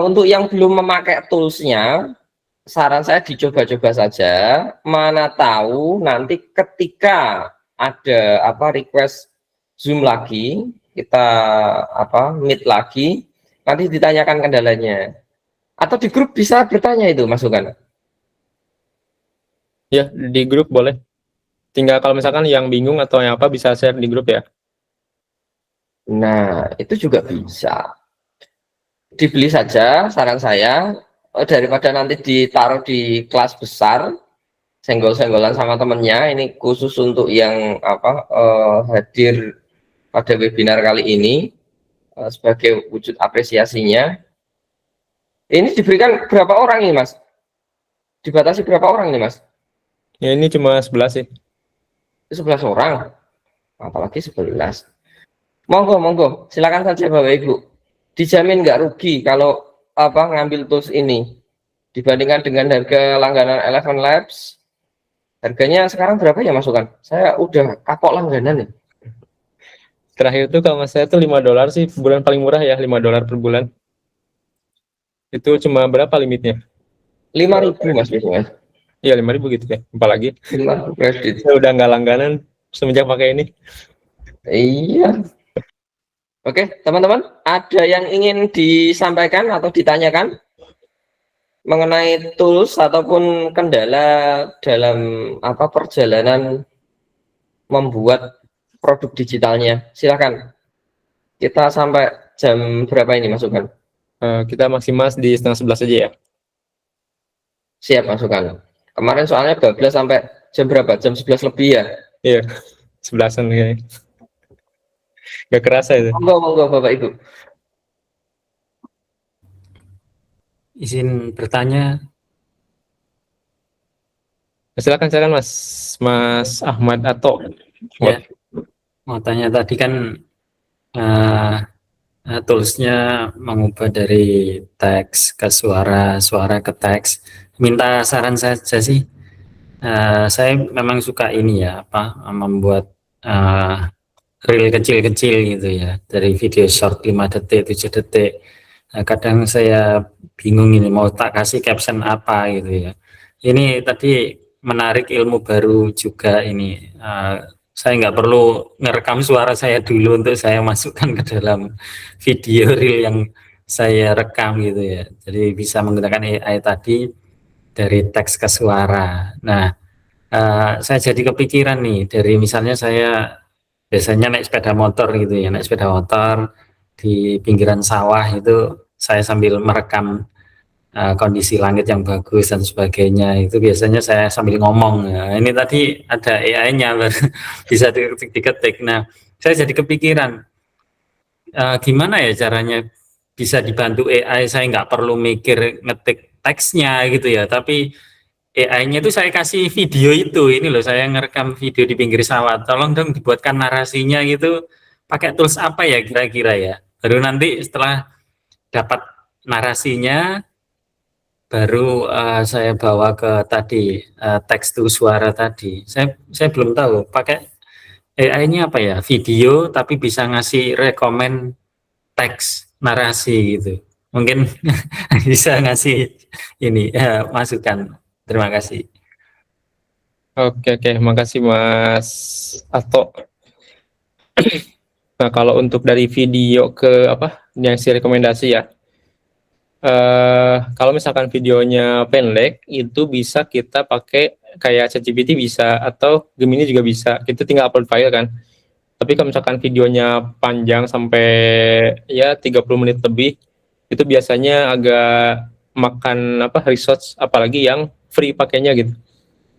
Untuk yang belum memakai toolsnya, saran saya dicoba-coba saja. Mana tahu nanti ketika ada request Zoom lagi, kita meet lagi, nanti ditanyakan kendalanya. Atau di grup bisa bertanya itu masukan. Ya, di grup boleh. Tinggal kalau misalkan yang bingung atau yang apa bisa share di grup ya. Nah, itu juga bisa. Dibeli saja, saran saya, daripada nanti ditaruh di kelas besar, senggol-senggolan sama temennya. Ini khusus untuk yang hadir pada webinar kali ini sebagai wujud apresiasinya. Ini diberikan berapa orang ini Mas? Dibatasi berapa orang ini Mas? Ya, ini cuma 11 sih. 11 orang, apalagi 11. Monggo, silakan saja Bapak Ibu. Dijamin nggak rugi kalau ngambil tools ini dibandingkan dengan harga langganan Eleven Labs. Harganya sekarang berapa ya masukan? Saya udah kapok langganan nih. Terakhir itu kalau saya tuh $5 sih, bulan paling murah ya, $5 per bulan. Itu cuma berapa limitnya? 5.000 Mas biasanya. Iya 5.000 gitu ya. Apalagi 5 kredit. saya udah nggak langganan semenjak pakai ini. Iya. Oke, teman-teman, ada yang ingin disampaikan atau ditanyakan mengenai tools ataupun kendala dalam perjalanan membuat produk digitalnya? Silakan. Kita sampai jam berapa ini masukkan? Kita maksimal di 10:30 aja ya. Siap masukkan. Kemarin soalnya bablas sampai jam berapa? Jam 11 lebih ya? Iya, 11-an kayaknya. Gak kerasa itu. Monggo Bapak Ibu. Izin bertanya, Silakan Mas Ahmad atau ya, mau tanya tadi kan eh, toolsnya mengubah dari teks ke suara, suara ke teks. Minta saran saja sih. Saya memang suka ini ya, membuat reel kecil-kecil gitu ya, dari video short 5 detik, 7 detik. Kadang saya bingung ini mau tak kasih caption apa gitu ya. Ini tadi menarik ilmu baru juga ini. Saya nggak perlu ngerekam suara saya dulu untuk saya masukkan ke dalam video reel yang saya rekam gitu ya. Jadi bisa menggunakan AI tadi dari teks ke suara. Nah, saya jadi kepikiran nih dari misalnya saya biasanya naik sepeda motor gitu ya, naik sepeda motor di pinggiran sawah itu saya sambil merekam kondisi langit yang bagus dan sebagainya, itu biasanya saya sambil ngomong. Nah, ini tadi ada AI-nya bisa diketik. Nah, saya jadi kepikiran gimana ya caranya bisa dibantu AI, saya nggak perlu mikir ngetik teksnya gitu ya, tapi AI-nya itu saya kasih video itu, ini loh saya ngerekam video di pinggir sawah, tolong dong dibuatkan narasinya gitu, pakai tools apa ya kira-kira ya, baru nanti setelah dapat narasinya baru saya bawa ke tadi teks to suara tadi. Saya belum tahu pakai AI-nya apa ya, video tapi bisa ngasih rekomen teks narasi gitu. Mungkin bisa ngasih ini masukan. Terima kasih. Oke, makasih Mas Ato. Nah, kalau untuk dari video ke yang si rekomendasi ya. Kalau misalkan videonya pendek, itu bisa kita pakai kayak ChatGPT bisa, atau Gemini juga bisa. Kita tinggal upload file kan. Tapi kalau misalkan videonya panjang sampai ya 30 menit lebih, itu biasanya agak makan resource, apalagi yang free pakainya gitu.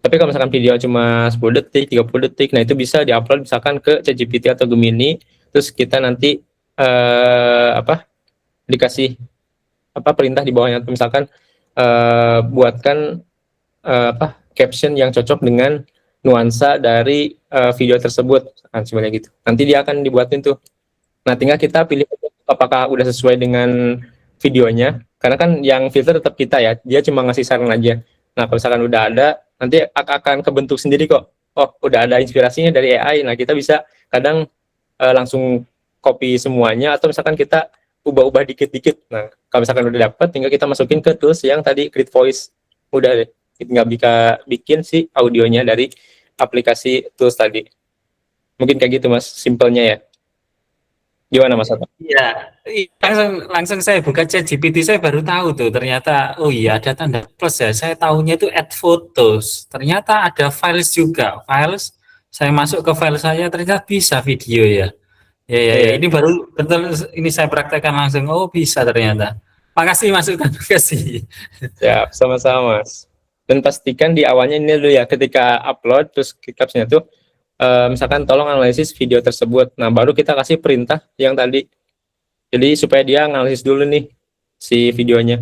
Tapi kalau misalkan video cuma 10 detik, 30 detik, nah itu bisa diupload misalkan ke ChatGPT atau Gemini, terus kita nanti dikasih perintah di bawahnya, misalkan buatkan caption yang cocok dengan nuansa dari video tersebut, kan sebenarnya gitu. Nanti dia akan dibuatin tuh. Nah, tinggal kita pilih apakah udah sesuai dengan videonya, karena kan yang filter tetap kita ya, dia cuma ngasih saran aja. Nah, kalau misalkan udah ada, nanti akan kebentuk sendiri kok. Oh, udah ada inspirasinya dari AI. Nah, kita bisa kadang langsung copy semuanya, atau misalkan kita ubah-ubah dikit-dikit. Nah, kalau misalkan udah dapat, tinggal kita masukin ke tools yang tadi Create Voice. Udah deh, tinggal bisa bikin si audionya dari aplikasi tools tadi. Mungkin kayak gitu Mas, simpelnya ya. Gimana Mas Ato? Iya, langsung saya buka ChatGPT, saya baru tahu tuh ternyata oh iya ada tanda plus ya. Saya tahunya itu add photos. Ternyata ada files juga. Files saya masuk ke file saya ternyata bisa video ya. Ya, ini baru betul ini saya praktekkan langsung. Oh, bisa ternyata. Makasih masukan, makasih. Ya, sama-sama Mas. Dan pastikan di awalnya ini dulu ya, ketika upload terus captionnya tuh misalkan tolong analisis video tersebut. Nah, baru kita kasih perintah yang tadi. Jadi supaya dia analisis dulu nih si videonya.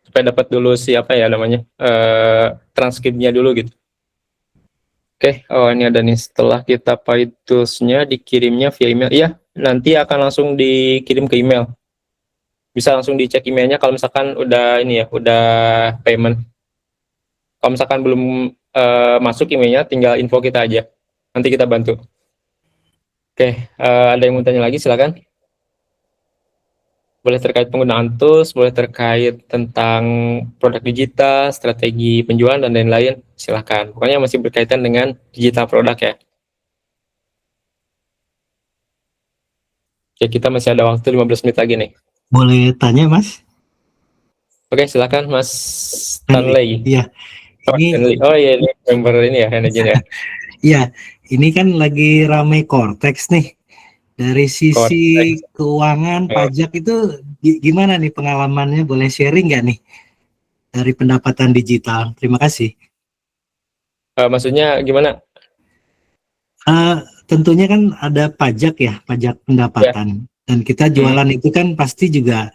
Supaya dapat dulu si transkripnya dulu gitu. Oke, ini ada nih, setelah kita paid tools-nya dikirimnya via email. Iya, nanti akan langsung dikirim ke email. Bisa langsung dicek emailnya kalau misalkan udah udah payment. Kalau misalkan belum masuk emailnya, tinggal info kita aja. Nanti kita bantu. Oke, ada yang mau tanya lagi, silakan. Boleh terkait penggunaan tools, boleh terkait tentang produk digital, strategi penjualan, dan lain-lain. Silahkan. Pokoknya masih berkaitan dengan digital produk ya. Oke, kita masih ada waktu 15 menit lagi nih. Boleh tanya, Mas? Oke, silakan Mas Stanley. Stanley. Iya, ini Stanley. Oh iya, ini member ini ya, manajer ya. iya, ini kan lagi ramai Cortex nih. Dari sisi Cortex. keuangan, pajak itu gimana nih pengalamannya? Boleh sharing nggak nih dari pendapatan digital? Terima kasih. Maksudnya gimana? Tentunya kan ada pajak ya, pajak pendapatan. Dan kita jualan itu kan pasti juga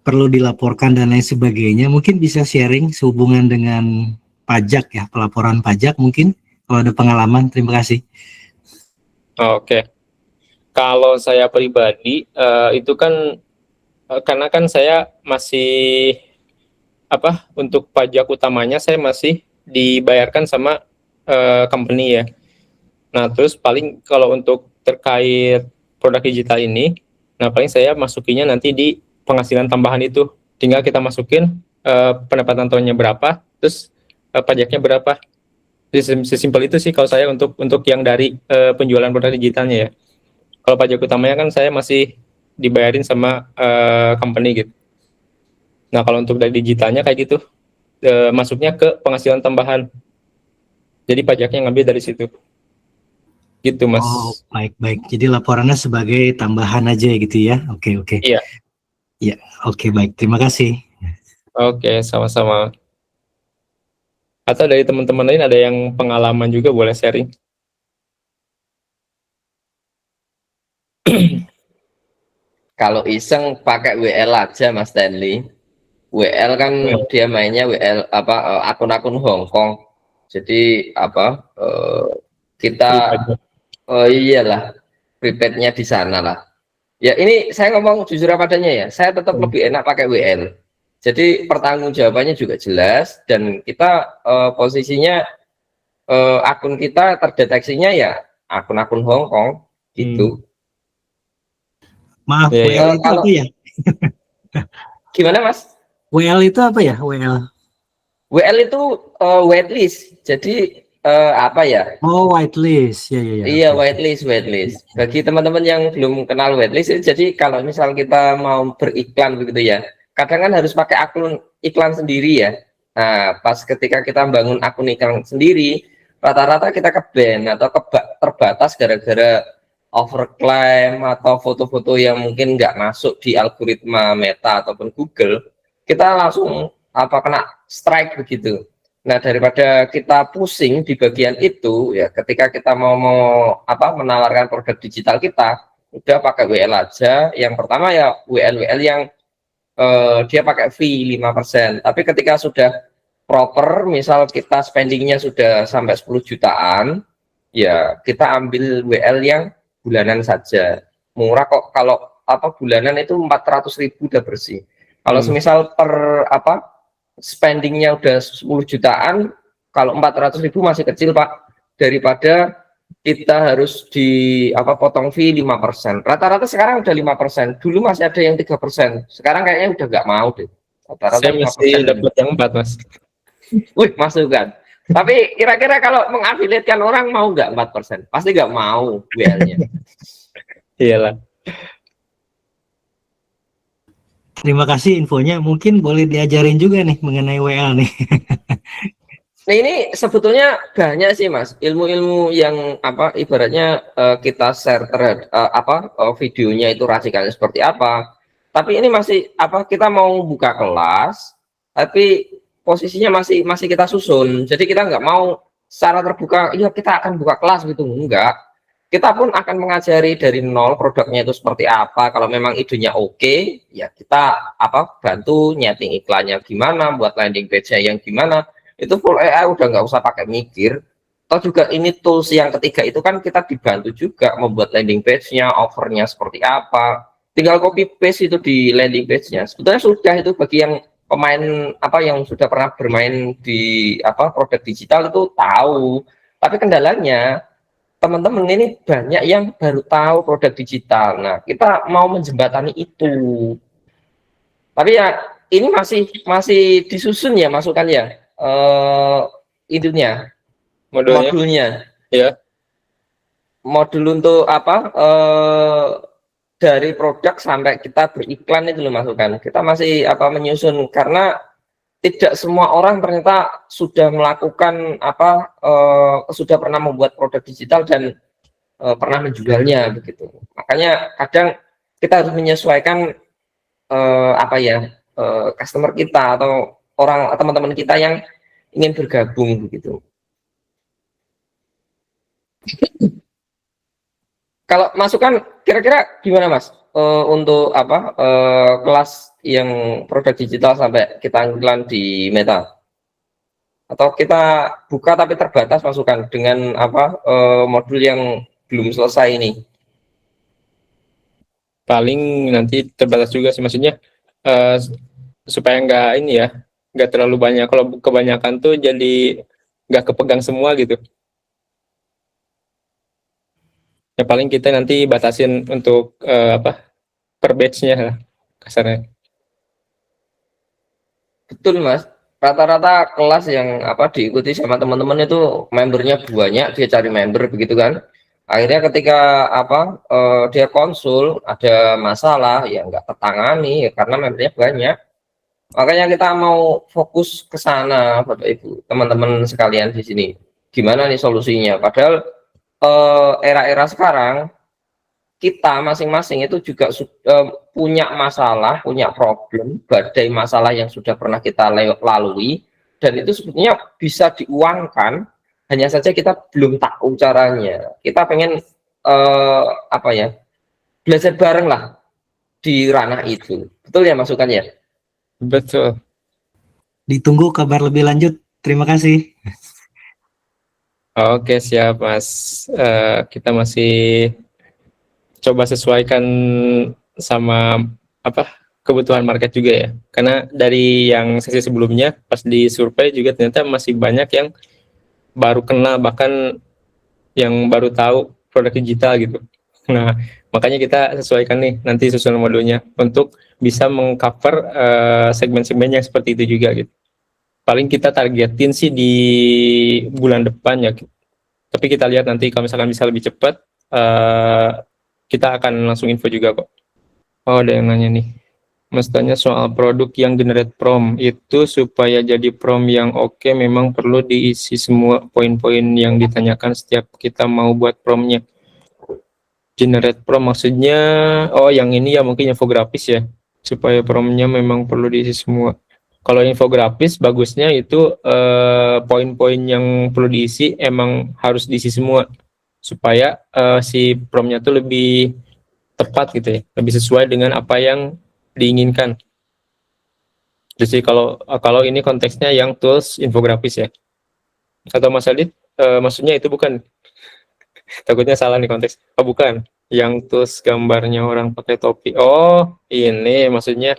perlu dilaporkan dan lain sebagainya. Mungkin bisa sharing sehubungan dengan pajak ya, pelaporan pajak mungkin kalau ada pengalaman. Terima kasih. Oke. Kalau saya pribadi itu kan karena kan saya masih untuk pajak utamanya saya masih dibayarkan sama company ya. Nah, terus paling kalau untuk terkait produk digital ini, nah paling saya masukinya nanti di penghasilan tambahan itu. Tinggal kita masukin pendapatan tahunnya berapa, terus pajaknya berapa. Sesimpel itu sih kalau saya untuk yang dari penjualan produk digitalnya ya. Kalau pajak utamanya kan saya masih dibayarin sama company gitu. Nah, kalau untuk dari digitalnya kayak gitu, masuknya ke penghasilan tambahan. Jadi pajaknya ngambil dari situ. Gitu, Mas. Oh, baik-baik. Jadi laporannya sebagai tambahan aja gitu ya. Oke. Iya. Ya, oke, baik. Terima kasih. Oke, sama-sama. Atau dari teman-teman lain ada yang pengalaman juga boleh sharing. Kalau iseng pakai WL aja Mas Stanley. WL kan dia mainnya WL akun-akun Hong Kong. Jadi kita iyalah prepaidnya di sana lah. Ya ini saya ngomong jujur apa adanya ya. Saya tetap lebih enak pakai WL. Jadi pertanggungjawabannya juga jelas dan kita posisinya akun kita terdeteksinya ya akun-akun Hong Kong gitu. Maaf, WL itu apa ya? Gimana Mas? WL itu apa ya? WL itu waitlist. Jadi apa ya? Oh, whitelist. Ya. Iya, whitelist. Bagi teman-teman yang belum kenal whitelist, jadi kalau misal kita mau beriklan begitu ya, kadang kan harus pakai akun iklan sendiri ya. Nah, pas ketika kita bangun akun iklan sendiri, rata-rata kita ke-ban atau terbatas gara-gara overclaim atau foto-foto yang mungkin nggak masuk di algoritma Meta ataupun Google, kita langsung kena strike begitu. Nah, daripada kita pusing di bagian itu ya, ketika kita mau menawarkan produk digital kita, udah pakai WL aja. Yang pertama ya WL yang dia pakai fee 5%. Tapi ketika sudah proper, misal kita spendingnya sudah sampai 10 jutaan, ya kita ambil WL yang bulanan saja. Murah kok, kalau bulanan itu 400.000 udah bersih. Kalau semisal per spendingnya udah 10 jutaan, kalau 400.000 masih kecil Pak, daripada kita harus potong fee 5%. Rata-rata sekarang udah 5%. Dulu masih ada yang 3%. Sekarang kayaknya udah nggak mau deh. Rata-rata Saya masih dapat yang 4, Mas. Wih, masukkan. Tapi kira-kira kalau mengafiliatkan orang mau nggak 4%? Pasti nggak mau WL-nya. Iyalah. Terima kasih infonya. Mungkin boleh diajarin juga nih mengenai WL nih. Nah ini sebetulnya banyak sih Mas, ilmu-ilmu yang ibaratnya kita share terhadap videonya itu rasikannya seperti apa. Tapi ini masih kita mau buka kelas, tapi posisinya masih kita susun. Jadi kita nggak mau secara terbuka, ya kita akan buka kelas gitu, enggak. Kita pun akan mengajari dari nol produknya itu seperti apa. Kalau memang idenya oke, ya kita bantu nyeting iklannya gimana, buat landing page-nya yang gimana. Itu full AI, udah nggak usah pakai mikir. Atau juga ini tools yang ketiga itu kan kita dibantu juga membuat landing page-nya, offernya seperti apa. Tinggal copy paste itu di landing page-nya. Sebetulnya sudah itu bagi yang pemain yang sudah pernah bermain di produk digital itu tahu. Tapi kendalanya teman-teman ini banyak yang baru tahu produk digital. Nah, kita mau menjembatani itu. Tapi ya ini masih disusun ya masukannya, itunya, modulnya. Ya. Modul untuk apa? Dari produk sampai kita beriklan itu loh masukan. Kita masih apa menyusun karena tidak semua orang ternyata sudah melakukan apa, sudah pernah membuat produk digital dan pernah menjualnya begitu. Makanya kadang kita harus menyesuaikan apa ya, customer kita atau orang teman-teman kita yang ingin bergabung begitu. Kalau masukan kira-kira gimana Mas, untuk apa, kelas yang produk digital sampai kita iklan di Meta? Atau kita buka tapi terbatas masukan dengan apa, modul yang belum selesai ini? Paling nanti terbatas juga sih, maksudnya supaya nggak ini ya, nggak terlalu banyak. Kalau kebanyakan tuh jadi nggak kepegang semua gitu. Ya paling kita nanti batasin untuk apa, per batch-nya lah, kasarnya. Betul Mas, rata-rata kelas yang apa diikuti sama teman-teman itu membernya banyak, dia cari member begitu kan. Akhirnya ketika apa, dia konsul ada masalah ya nggak tertangani ya karena membernya banyak. Makanya kita mau fokus ke sana Bapak Ibu, teman-teman sekalian di sini. Gimana nih solusinya? Padahal era-era sekarang kita masing-masing itu juga punya masalah, punya problem, badai masalah yang sudah pernah kita lalui, dan itu sebetulnya bisa diuangkan, hanya saja kita belum tahu caranya. Kita pengen apa ya, belajar bareng lah di ranah itu. Betul ya masukannya? Betul. Ditunggu kabar lebih lanjut. Terima kasih. Oke, siap Mas. Kita masih coba sesuaikan sama apa, kebutuhan market juga ya. Karena dari yang sesi sebelumnya pas di survei juga ternyata masih banyak yang baru kenal, bahkan yang baru tahu produk digital gitu. Nah, makanya kita sesuaikan nih nanti susunan modulnya untuk bisa mengcover segmen-segmen yang seperti itu juga gitu. Paling kita targetin sih di bulan depan ya. Tapi kita lihat nanti kalau misalkan bisa lebih cepat, kita akan langsung info juga kok. Oh, ada yang nanya nih. Mas tanya soal produk yang generate prompt itu supaya jadi prompt yang oke, memang perlu diisi semua poin-poin yang ditanyakan setiap kita mau buat promptnya. Generate prompt maksudnya, oh yang ini ya mungkin infografis ya, supaya promptnya memang perlu diisi semua. Kalau infografis bagusnya itu poin-poin yang perlu diisi emang harus diisi semua supaya si promptnya tuh lebih tepat gitu ya, lebih sesuai dengan apa yang diinginkan. Jadi kalau ini konteksnya yang tools infografis ya. Atau Mas Adit, maksudnya itu bukan? Takutnya salah nih konteks. Oh bukan, yang tools gambarnya orang pakai topi. Oh ini maksudnya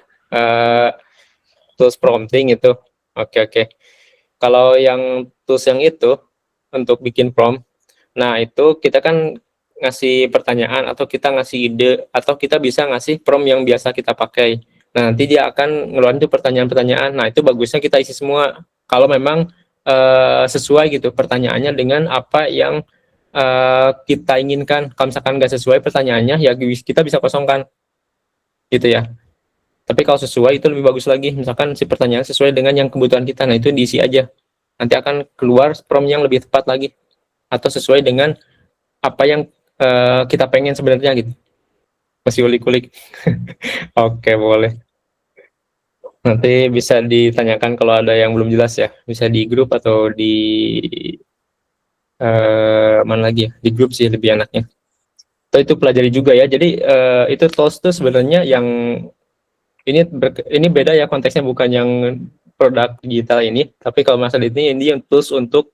tools prompting itu. Oke. Kalau yang tools yang itu untuk bikin prompt, nah itu kita kan ngasih pertanyaan atau kita ngasih ide atau kita bisa ngasih prompt yang biasa kita pakai. Nah nanti dia akan ngeluarin tuh pertanyaan-pertanyaan. Nah itu bagusnya kita isi semua. Kalau memang sesuai gitu pertanyaannya dengan apa yang kita inginkan. Kalau misalkan nggak sesuai pertanyaannya, ya kita bisa kosongkan, gitu ya. Tapi kalau sesuai itu lebih bagus lagi. Misalkan si pertanyaan sesuai dengan yang kebutuhan kita, nah itu diisi aja. Nanti akan keluar prompt yang lebih tepat lagi atau sesuai dengan apa yang kita pengen sebenarnya gitu. Masih ulik-ulik. Oke, boleh. Nanti bisa ditanyakan kalau ada yang belum jelas ya. Bisa di grup atau di mana lagi ya? Di grup sih lebih enaknya. Atau itu pelajari juga ya. Jadi itu tools tuh sebenarnya yang ini beda ya konteksnya, bukan yang produk digital ini. Tapi kalau masalah ini yang tools untuk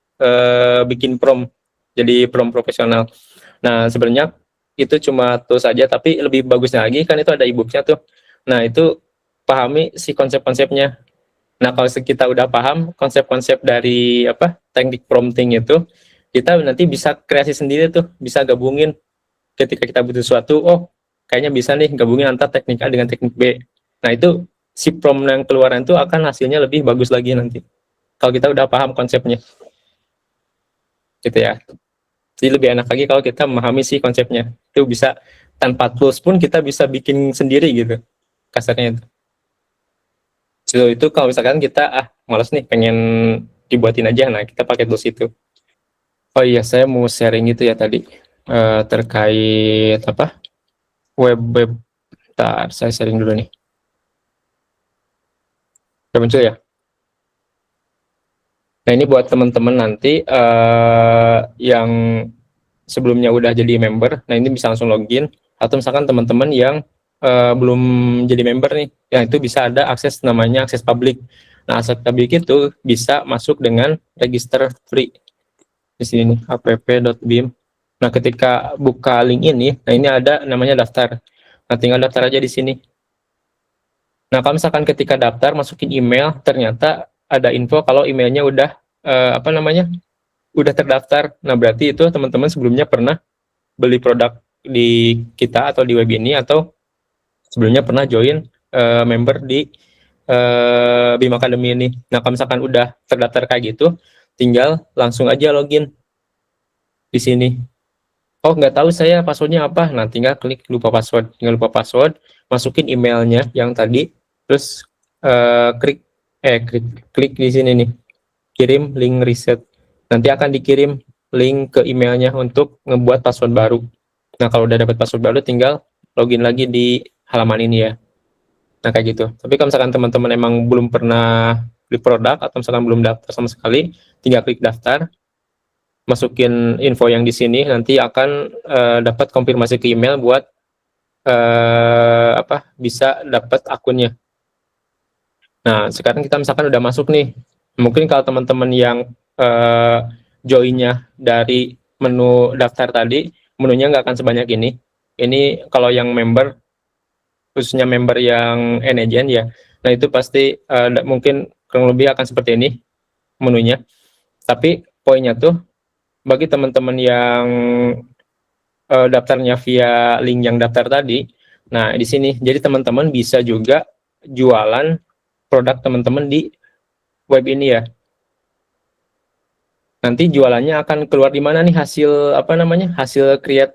bikin prompt. Jadi prompt profesional. Nah sebenarnya itu cuma tools saja, tapi lebih bagusnya lagi kan itu ada e-booknya tuh. Nah itu pahami si konsep-konsepnya. Nah kalau kita udah paham konsep-konsep dari apa teknik prompting itu, kita nanti bisa kreasi sendiri tuh, bisa gabungin ketika kita butuh sesuatu. Oh kayaknya bisa nih gabungin antara teknik A dengan teknik B. Nah itu si prompt yang keluaran itu akan hasilnya lebih bagus lagi nanti. Kalau kita udah paham konsepnya. Gitu ya. Jadi lebih enak lagi kalau kita memahami sih konsepnya. Itu bisa tanpa tools pun kita bisa bikin sendiri gitu. Kasarnya itu. So, itu kalau misalkan kita malas nih pengen dibuatin aja, nah kita pakai tools itu. Oh iya, saya mau sharing itu ya tadi terkait apa? Web. Bentar, saya sharing dulu nih. Udah muncul ya? Nah, ini buat teman-teman nanti yang sebelumnya udah jadi member, nah ini bisa langsung login, atau misalkan teman-teman yang belum jadi member nih, yang itu bisa ada akses namanya akses publik. Nah, akses publik itu bisa masuk dengan register free. Di sini nih, app.bim. Nah, ketika buka link ini, nah ini ada namanya daftar. Nah, tinggal daftar aja di sini. Nah, kalau misalkan ketika daftar, masukin email, ternyata ada info kalau emailnya udah udah terdaftar. Nah, berarti itu teman-teman sebelumnya pernah beli produk di kita atau di web ini, atau sebelumnya pernah join member di BIM Academy ini. Nah, kalau misalkan udah terdaftar kayak gitu, tinggal langsung aja login di sini. Oh, nggak tahu saya passwordnya apa. Nah, tinggal klik lupa password. Tinggal lupa password, masukin emailnya yang tadi, terus klik di sini nih, kirim link reset. Nanti akan dikirim link ke emailnya untuk ngebuat password baru. Nah, kalau udah dapat password baru, tinggal login lagi di halaman ini ya. Nah, kayak gitu. Tapi kalau misalkan teman-teman emang belum pernah beli produk, atau misalkan belum daftar sama sekali, tinggal klik daftar, masukin info yang di sini, nanti akan dapat konfirmasi ke email buat bisa dapat akunnya. Nah, sekarang kita misalkan udah masuk nih. Mungkin kalau teman-teman yang joinnya dari menu daftar tadi, menunya nggak akan sebanyak ini. Ini kalau yang member, khususnya member yang N-Agent ya, nah itu pasti mungkin kurang lebih akan seperti ini menunya. Tapi poinnya tuh, bagi teman-teman yang daftarnya via link yang daftar tadi, nah di sini, jadi teman-teman bisa juga jualan produk teman-teman di web ini ya. Nanti jualannya akan keluar di mana nih hasil hasil create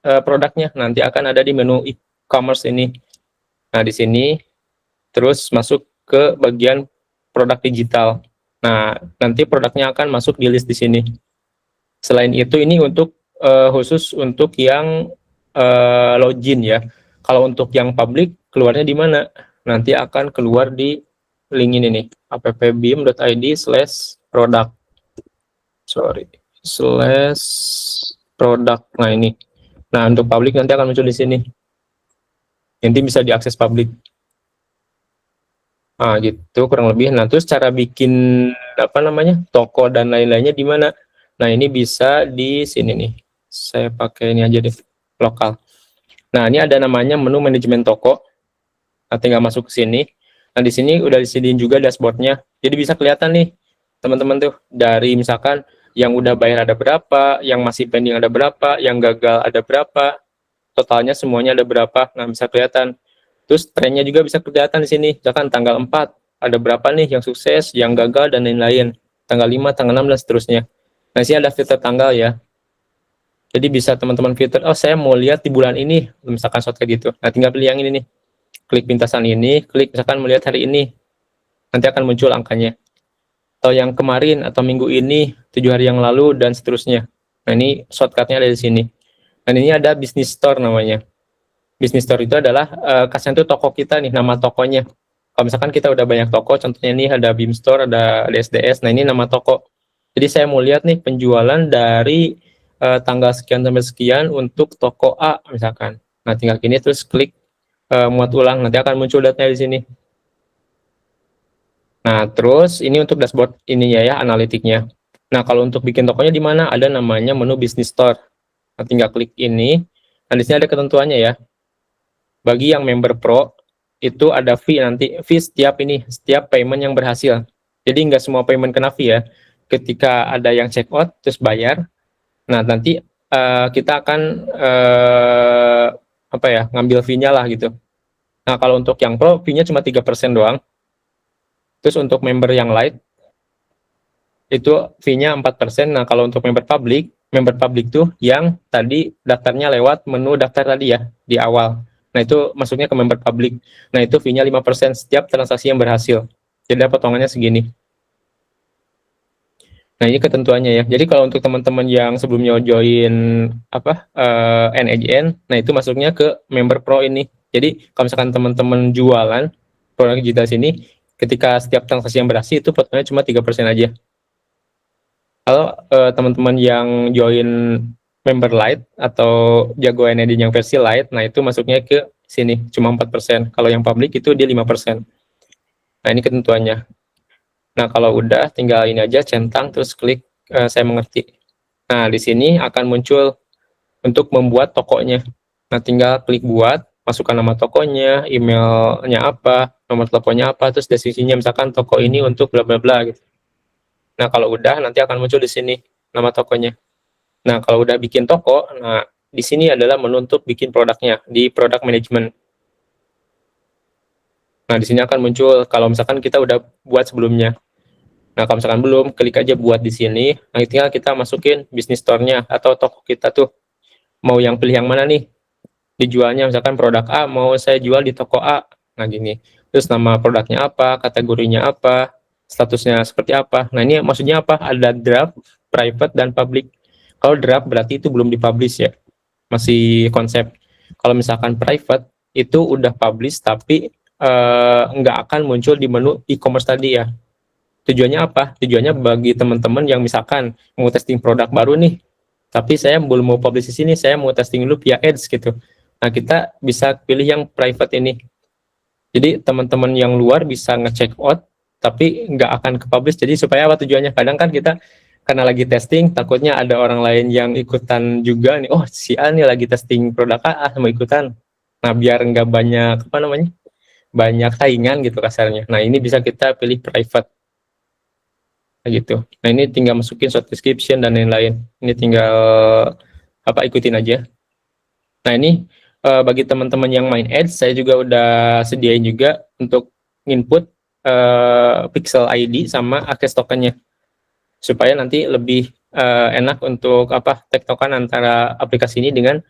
produknya, nanti akan ada di menu e-commerce ini. Nah, di sini terus masuk ke bagian produk digital. Nah, nanti produknya akan masuk di list di sini. Selain itu, ini untuk khusus untuk yang login ya. Kalau untuk yang public, keluarnya di mana? Nanti akan keluar di link ini nih, appbim.id/product. /product. Nah, ini. Nah, untuk public nanti akan muncul di sini. Nanti bisa diakses publik. Nah, gitu kurang lebih. Nah, terus cara bikin toko dan lain-lainnya di mana? Nah, ini bisa di sini nih. Saya pakai ini aja deh, lokal. Nah, ini ada namanya menu manajemen toko. Nah, tinggal masuk ke sini. Nah, di sini udah disediain juga dashboardnya. Jadi bisa kelihatan nih, teman-teman tuh, dari misalkan yang udah bayar ada berapa, yang masih pending ada berapa, yang gagal ada berapa, totalnya semuanya ada berapa. Nah, bisa kelihatan. Terus trennya juga bisa kelihatan di sini. Misalkan tanggal 4 ada berapa nih yang sukses, yang gagal dan lain-lain. Tanggal 5, tanggal 6 dan seterusnya. Nah, sini ada filter tanggal ya. Jadi bisa teman-teman filter, oh saya mau lihat di bulan ini, misalkan shortcut gitu. Nah, tinggal pilih yang ini nih. Klik pintasan ini, klik misalkan melihat hari ini. Nanti akan muncul angkanya. Atau yang kemarin, atau minggu ini, 7 hari yang lalu, dan seterusnya. Nah, ini shortcutnya ada di sini. Dan ini ada business store namanya. Business store itu adalah kasih itu toko kita nih, nama tokonya. Kalau misalkan kita udah banyak toko, contohnya ini ada BIM Store, ada SDS, nah ini nama toko. Jadi saya mau lihat nih penjualan dari tanggal sekian sampai sekian untuk toko A misalkan. Nah, tinggal gini terus klik muat ulang, nanti akan muncul datanya di sini. Nah, terus ini untuk dashboard ininya ya, analitiknya. Nah, kalau untuk bikin tokonya di mana? Ada namanya menu business store. Nah, tinggal klik ini. Nah, di sini ada ketentuannya ya. Bagi yang member pro, itu ada fee nanti. Fee setiap payment yang berhasil. Jadi nggak semua payment kena fee ya. Ketika ada yang check out, terus bayar. Nah, nanti kita akan ngambil fee-nya lah gitu. Nah, kalau untuk yang Pro, fee-nya cuma 3% doang. Terus untuk member yang Lite, itu fee-nya 4%. Nah, kalau untuk member public tuh yang tadi daftarnya lewat menu daftar tadi ya, di awal. Nah, itu masuknya ke member public. Nah, itu fee-nya 5% setiap transaksi yang berhasil. Jadi potongannya segini. Nah, ini ketentuannya ya. Jadi kalau untuk teman-teman yang sebelumnya join NAJN, nah itu masuknya ke member pro ini. Jadi kalau misalkan teman-teman jualan produk digital sini, ketika setiap transaksi yang berhasil itu potongannya cuma 3% aja. Kalau teman-teman yang join member Lite atau jago NAD yang versi Lite, nah itu masuknya ke sini cuma 4%. Kalau yang public itu dia 5%. Nah, ini ketentuannya. Nah, kalau udah tinggal ini aja centang terus klik saya mengerti. Nah, di sini akan muncul untuk membuat tokonya. Nah, tinggal klik buat, masukkan nama tokonya, emailnya apa, nomor teleponnya apa, terus deskripsinya misalkan toko ini untuk bla bla bla gitu. Nah, kalau udah nanti akan muncul di sini nama tokonya. Nah, kalau udah bikin toko, nah di sini adalah menu untuk bikin produknya di product management. Nah, di sini akan muncul kalau misalkan kita udah buat sebelumnya. Nah, kalau misalkan belum, klik aja buat di sini. Nah, tinggal kita masukin bisnis store-nya atau toko kita tuh. Mau yang pilih yang mana nih? Dijualnya misalkan produk A, mau saya jual di toko A. Nah, gini. Terus nama produknya apa, kategorinya apa, statusnya seperti apa. Nah, ini maksudnya apa? Ada draft, private, dan public. Kalau draft berarti itu belum dipublish ya. Masih konsep. Kalau misalkan private, itu udah publish tapi nggak akan muncul di menu e-commerce tadi ya. Tujuannya apa? Tujuannya bagi teman-teman yang misalkan mau testing produk baru nih, tapi saya belum mau publish di sini, saya mau testing dulu via ads gitu. Nah, kita bisa pilih yang private ini. Jadi teman-teman yang luar bisa nge-check out, tapi nggak akan ke publish. Jadi supaya apa tujuannya? Kadang kan kita karena lagi testing, takutnya ada orang lain yang ikutan juga nih. Oh, si A nih lagi testing produk A, mau ikutan. Nah, biar nggak banyak banyak saingan gitu kasarnya. Nah, ini bisa kita pilih private gitu. Nah, ini tinggal masukin short description dan lain-lain. Ini tinggal ikutin aja. Nah, ini bagi teman-teman yang main ads, saya juga udah sediain juga untuk input pixel ID sama akses tokennya supaya nanti lebih enak untuk tektokan antara aplikasi ini dengan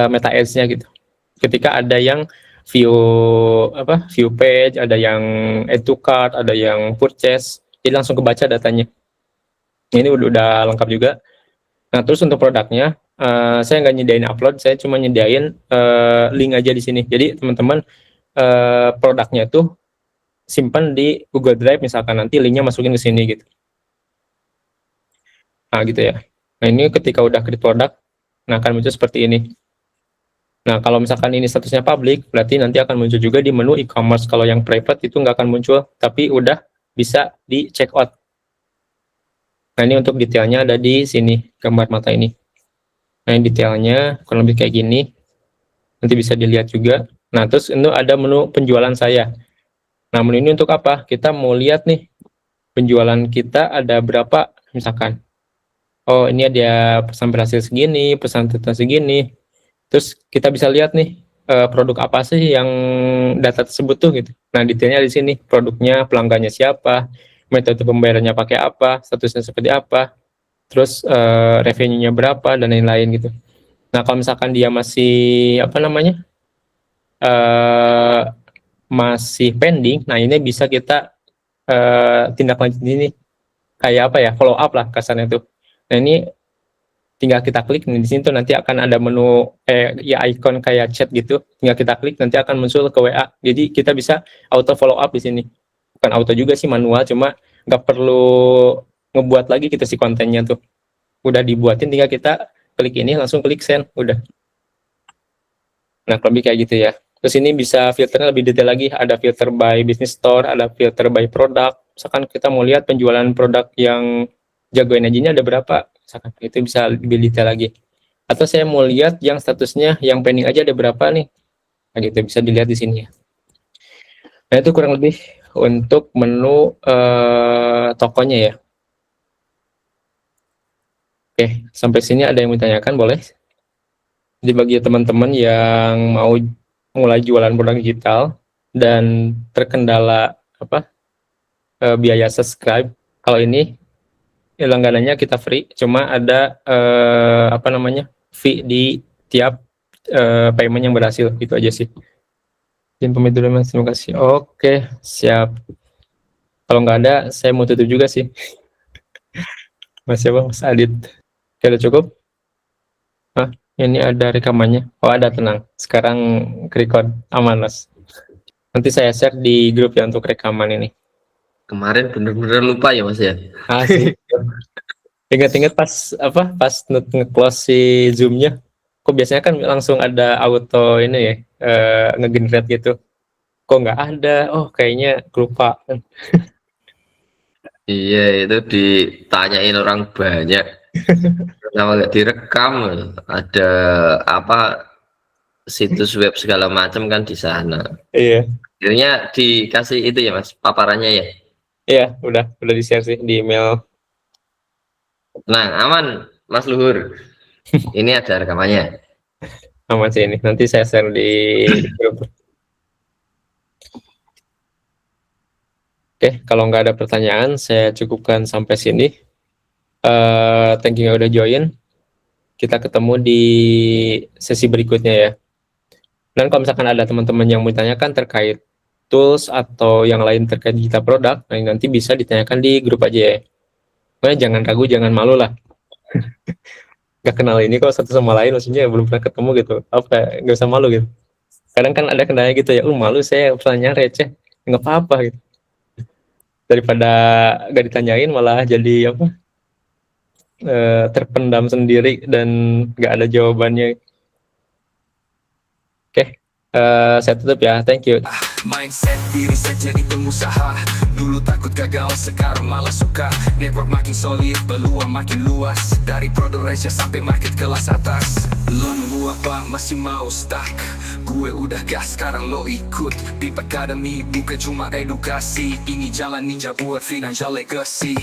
meta ads-nya gitu. Ketika ada yang view page, ada yang add to cart, ada yang purchase, jadi langsung kebaca datanya. Ini udah lengkap juga. Nah, terus untuk produknya, saya nggak nyediain upload, saya cuma nyediain link aja di sini. Jadi teman-teman produknya itu simpan di Google Drive misalkan, nanti linknya masukin ke sini gitu. Nah, gitu ya. Nah, ini ketika udah create produk, nah akan muncul seperti ini. Nah, kalau misalkan ini statusnya public, berarti nanti akan muncul juga di menu e-commerce. Kalau yang private itu nggak akan muncul, tapi udah bisa di check out. Nah, ini untuk detailnya ada di sini, gambar mata ini. Nah, ini detailnya kurang lebih kayak gini. Nanti bisa dilihat juga. Nah, terus itu ada menu penjualan saya. Nah, menu ini untuk apa? Kita mau lihat nih, penjualan kita ada berapa, misalkan. Oh, ini ada pesan berhasil segini, pesan tertentu segini. Terus kita bisa lihat nih, produk apa sih yang data tersebut tuh gitu. Nah, detailnya di sini, produknya, pelanggannya siapa, metode pembayarannya pakai apa, statusnya seperti apa, terus revenue-nya berapa dan lain-lain gitu. Nah, kalau misalkan dia masih masih pending, nah ini bisa kita tindak lanjut ini kayak follow up lah kasarnya tuh. Nah, ini tinggal kita klik nih, di sini tuh nanti akan ada menu icon kayak chat gitu, tinggal kita klik nanti akan muncul ke WA. Jadi kita bisa auto follow up di sini. Bukan auto juga sih, manual, cuma nggak perlu ngebuat lagi kita si kontennya tuh. Udah dibuatin, tinggal kita klik ini langsung klik send, udah. Nah, lebih kayak gitu ya. Terus ini bisa filternya lebih detail lagi, ada filter by business store, ada filter by product. Misalkan kita mau lihat penjualan produk yang jago energinya ada berapa, misalkan itu bisa lebih detail lagi. Atau saya mau lihat yang statusnya yang pending aja ada berapa nih, nah gitu bisa dilihat di sini ya. Nah, itu kurang lebih untuk menu tokonya ya. Oke, sampai sini ada yang mau ditanyakan boleh. Jadi bagi teman-teman yang mau mulai jualan produk digital dan terkendala biaya subscribe. Kalau ini langganannya kita free, cuma ada fee di tiap payment yang berhasil. Itu aja sih. Izin pamit dulu Mas, terima kasih. Oke, siap. Kalau nggak ada, saya mau tutup juga sih. Mas siapa? Mas Adit. Oke, udah cukup? Ini ada rekamannya. Oh, ada, tenang. Sekarang record, aman Mas. Nanti saya share di grup ya untuk rekaman ini. Kemarin bener-bener lupa ya Mas ya. Asik. Ingat-ingat pas nge-close si Zoom-nya. Kok biasanya kan langsung ada auto ini ya, nge-generate gitu. Kok nggak ada? Oh, kayaknya kelupaan. Iya, itu ditanyain orang banyak. Kenapa nggak direkam? Ada situs web segala macam kan di sana. Iya. Akhirnya dikasih itu ya Mas, paparannya ya. Iya, udah di-share sih di email. Nah, aman Mas Luhur. Ini ada rekamannya. Aman sih ini. Nanti saya share di grup. Oke, kalau nggak ada pertanyaan, saya cukupkan sampai sini. Thank you yang udah join. Kita ketemu di sesi berikutnya ya. Dan kalau misalkan ada teman-teman yang mau ditanyakan terkait tools atau yang lain terkait digital produk, nanti bisa ditanyakan di grup aja ya. Pokoknya jangan ragu, jangan malu lah. Gak kenal ini kok satu sama lain, maksudnya belum pernah ketemu gitu. Gak usah malu gitu. Kadang kan ada kendala gitu ya, malu saya pertanyaan receh, nggak apa-apa gitu. Daripada gak ditanyain malah jadi terpendam sendiri dan gak ada jawabannya. Oke, saya tutup ya, thank you. Mindset diri saya jadi pengusaha. Dulu takut gagal, sekarang malah suka. Network makin solid, peluang makin luas. Dari produk Indonesia sampai market kelas atas. Lo nunggu apa, masih mau stuck? Gue udah gas, sekarang lo ikut. Deep Academy bukan cuma edukasi. Ini jalan ninja buat financial legacy.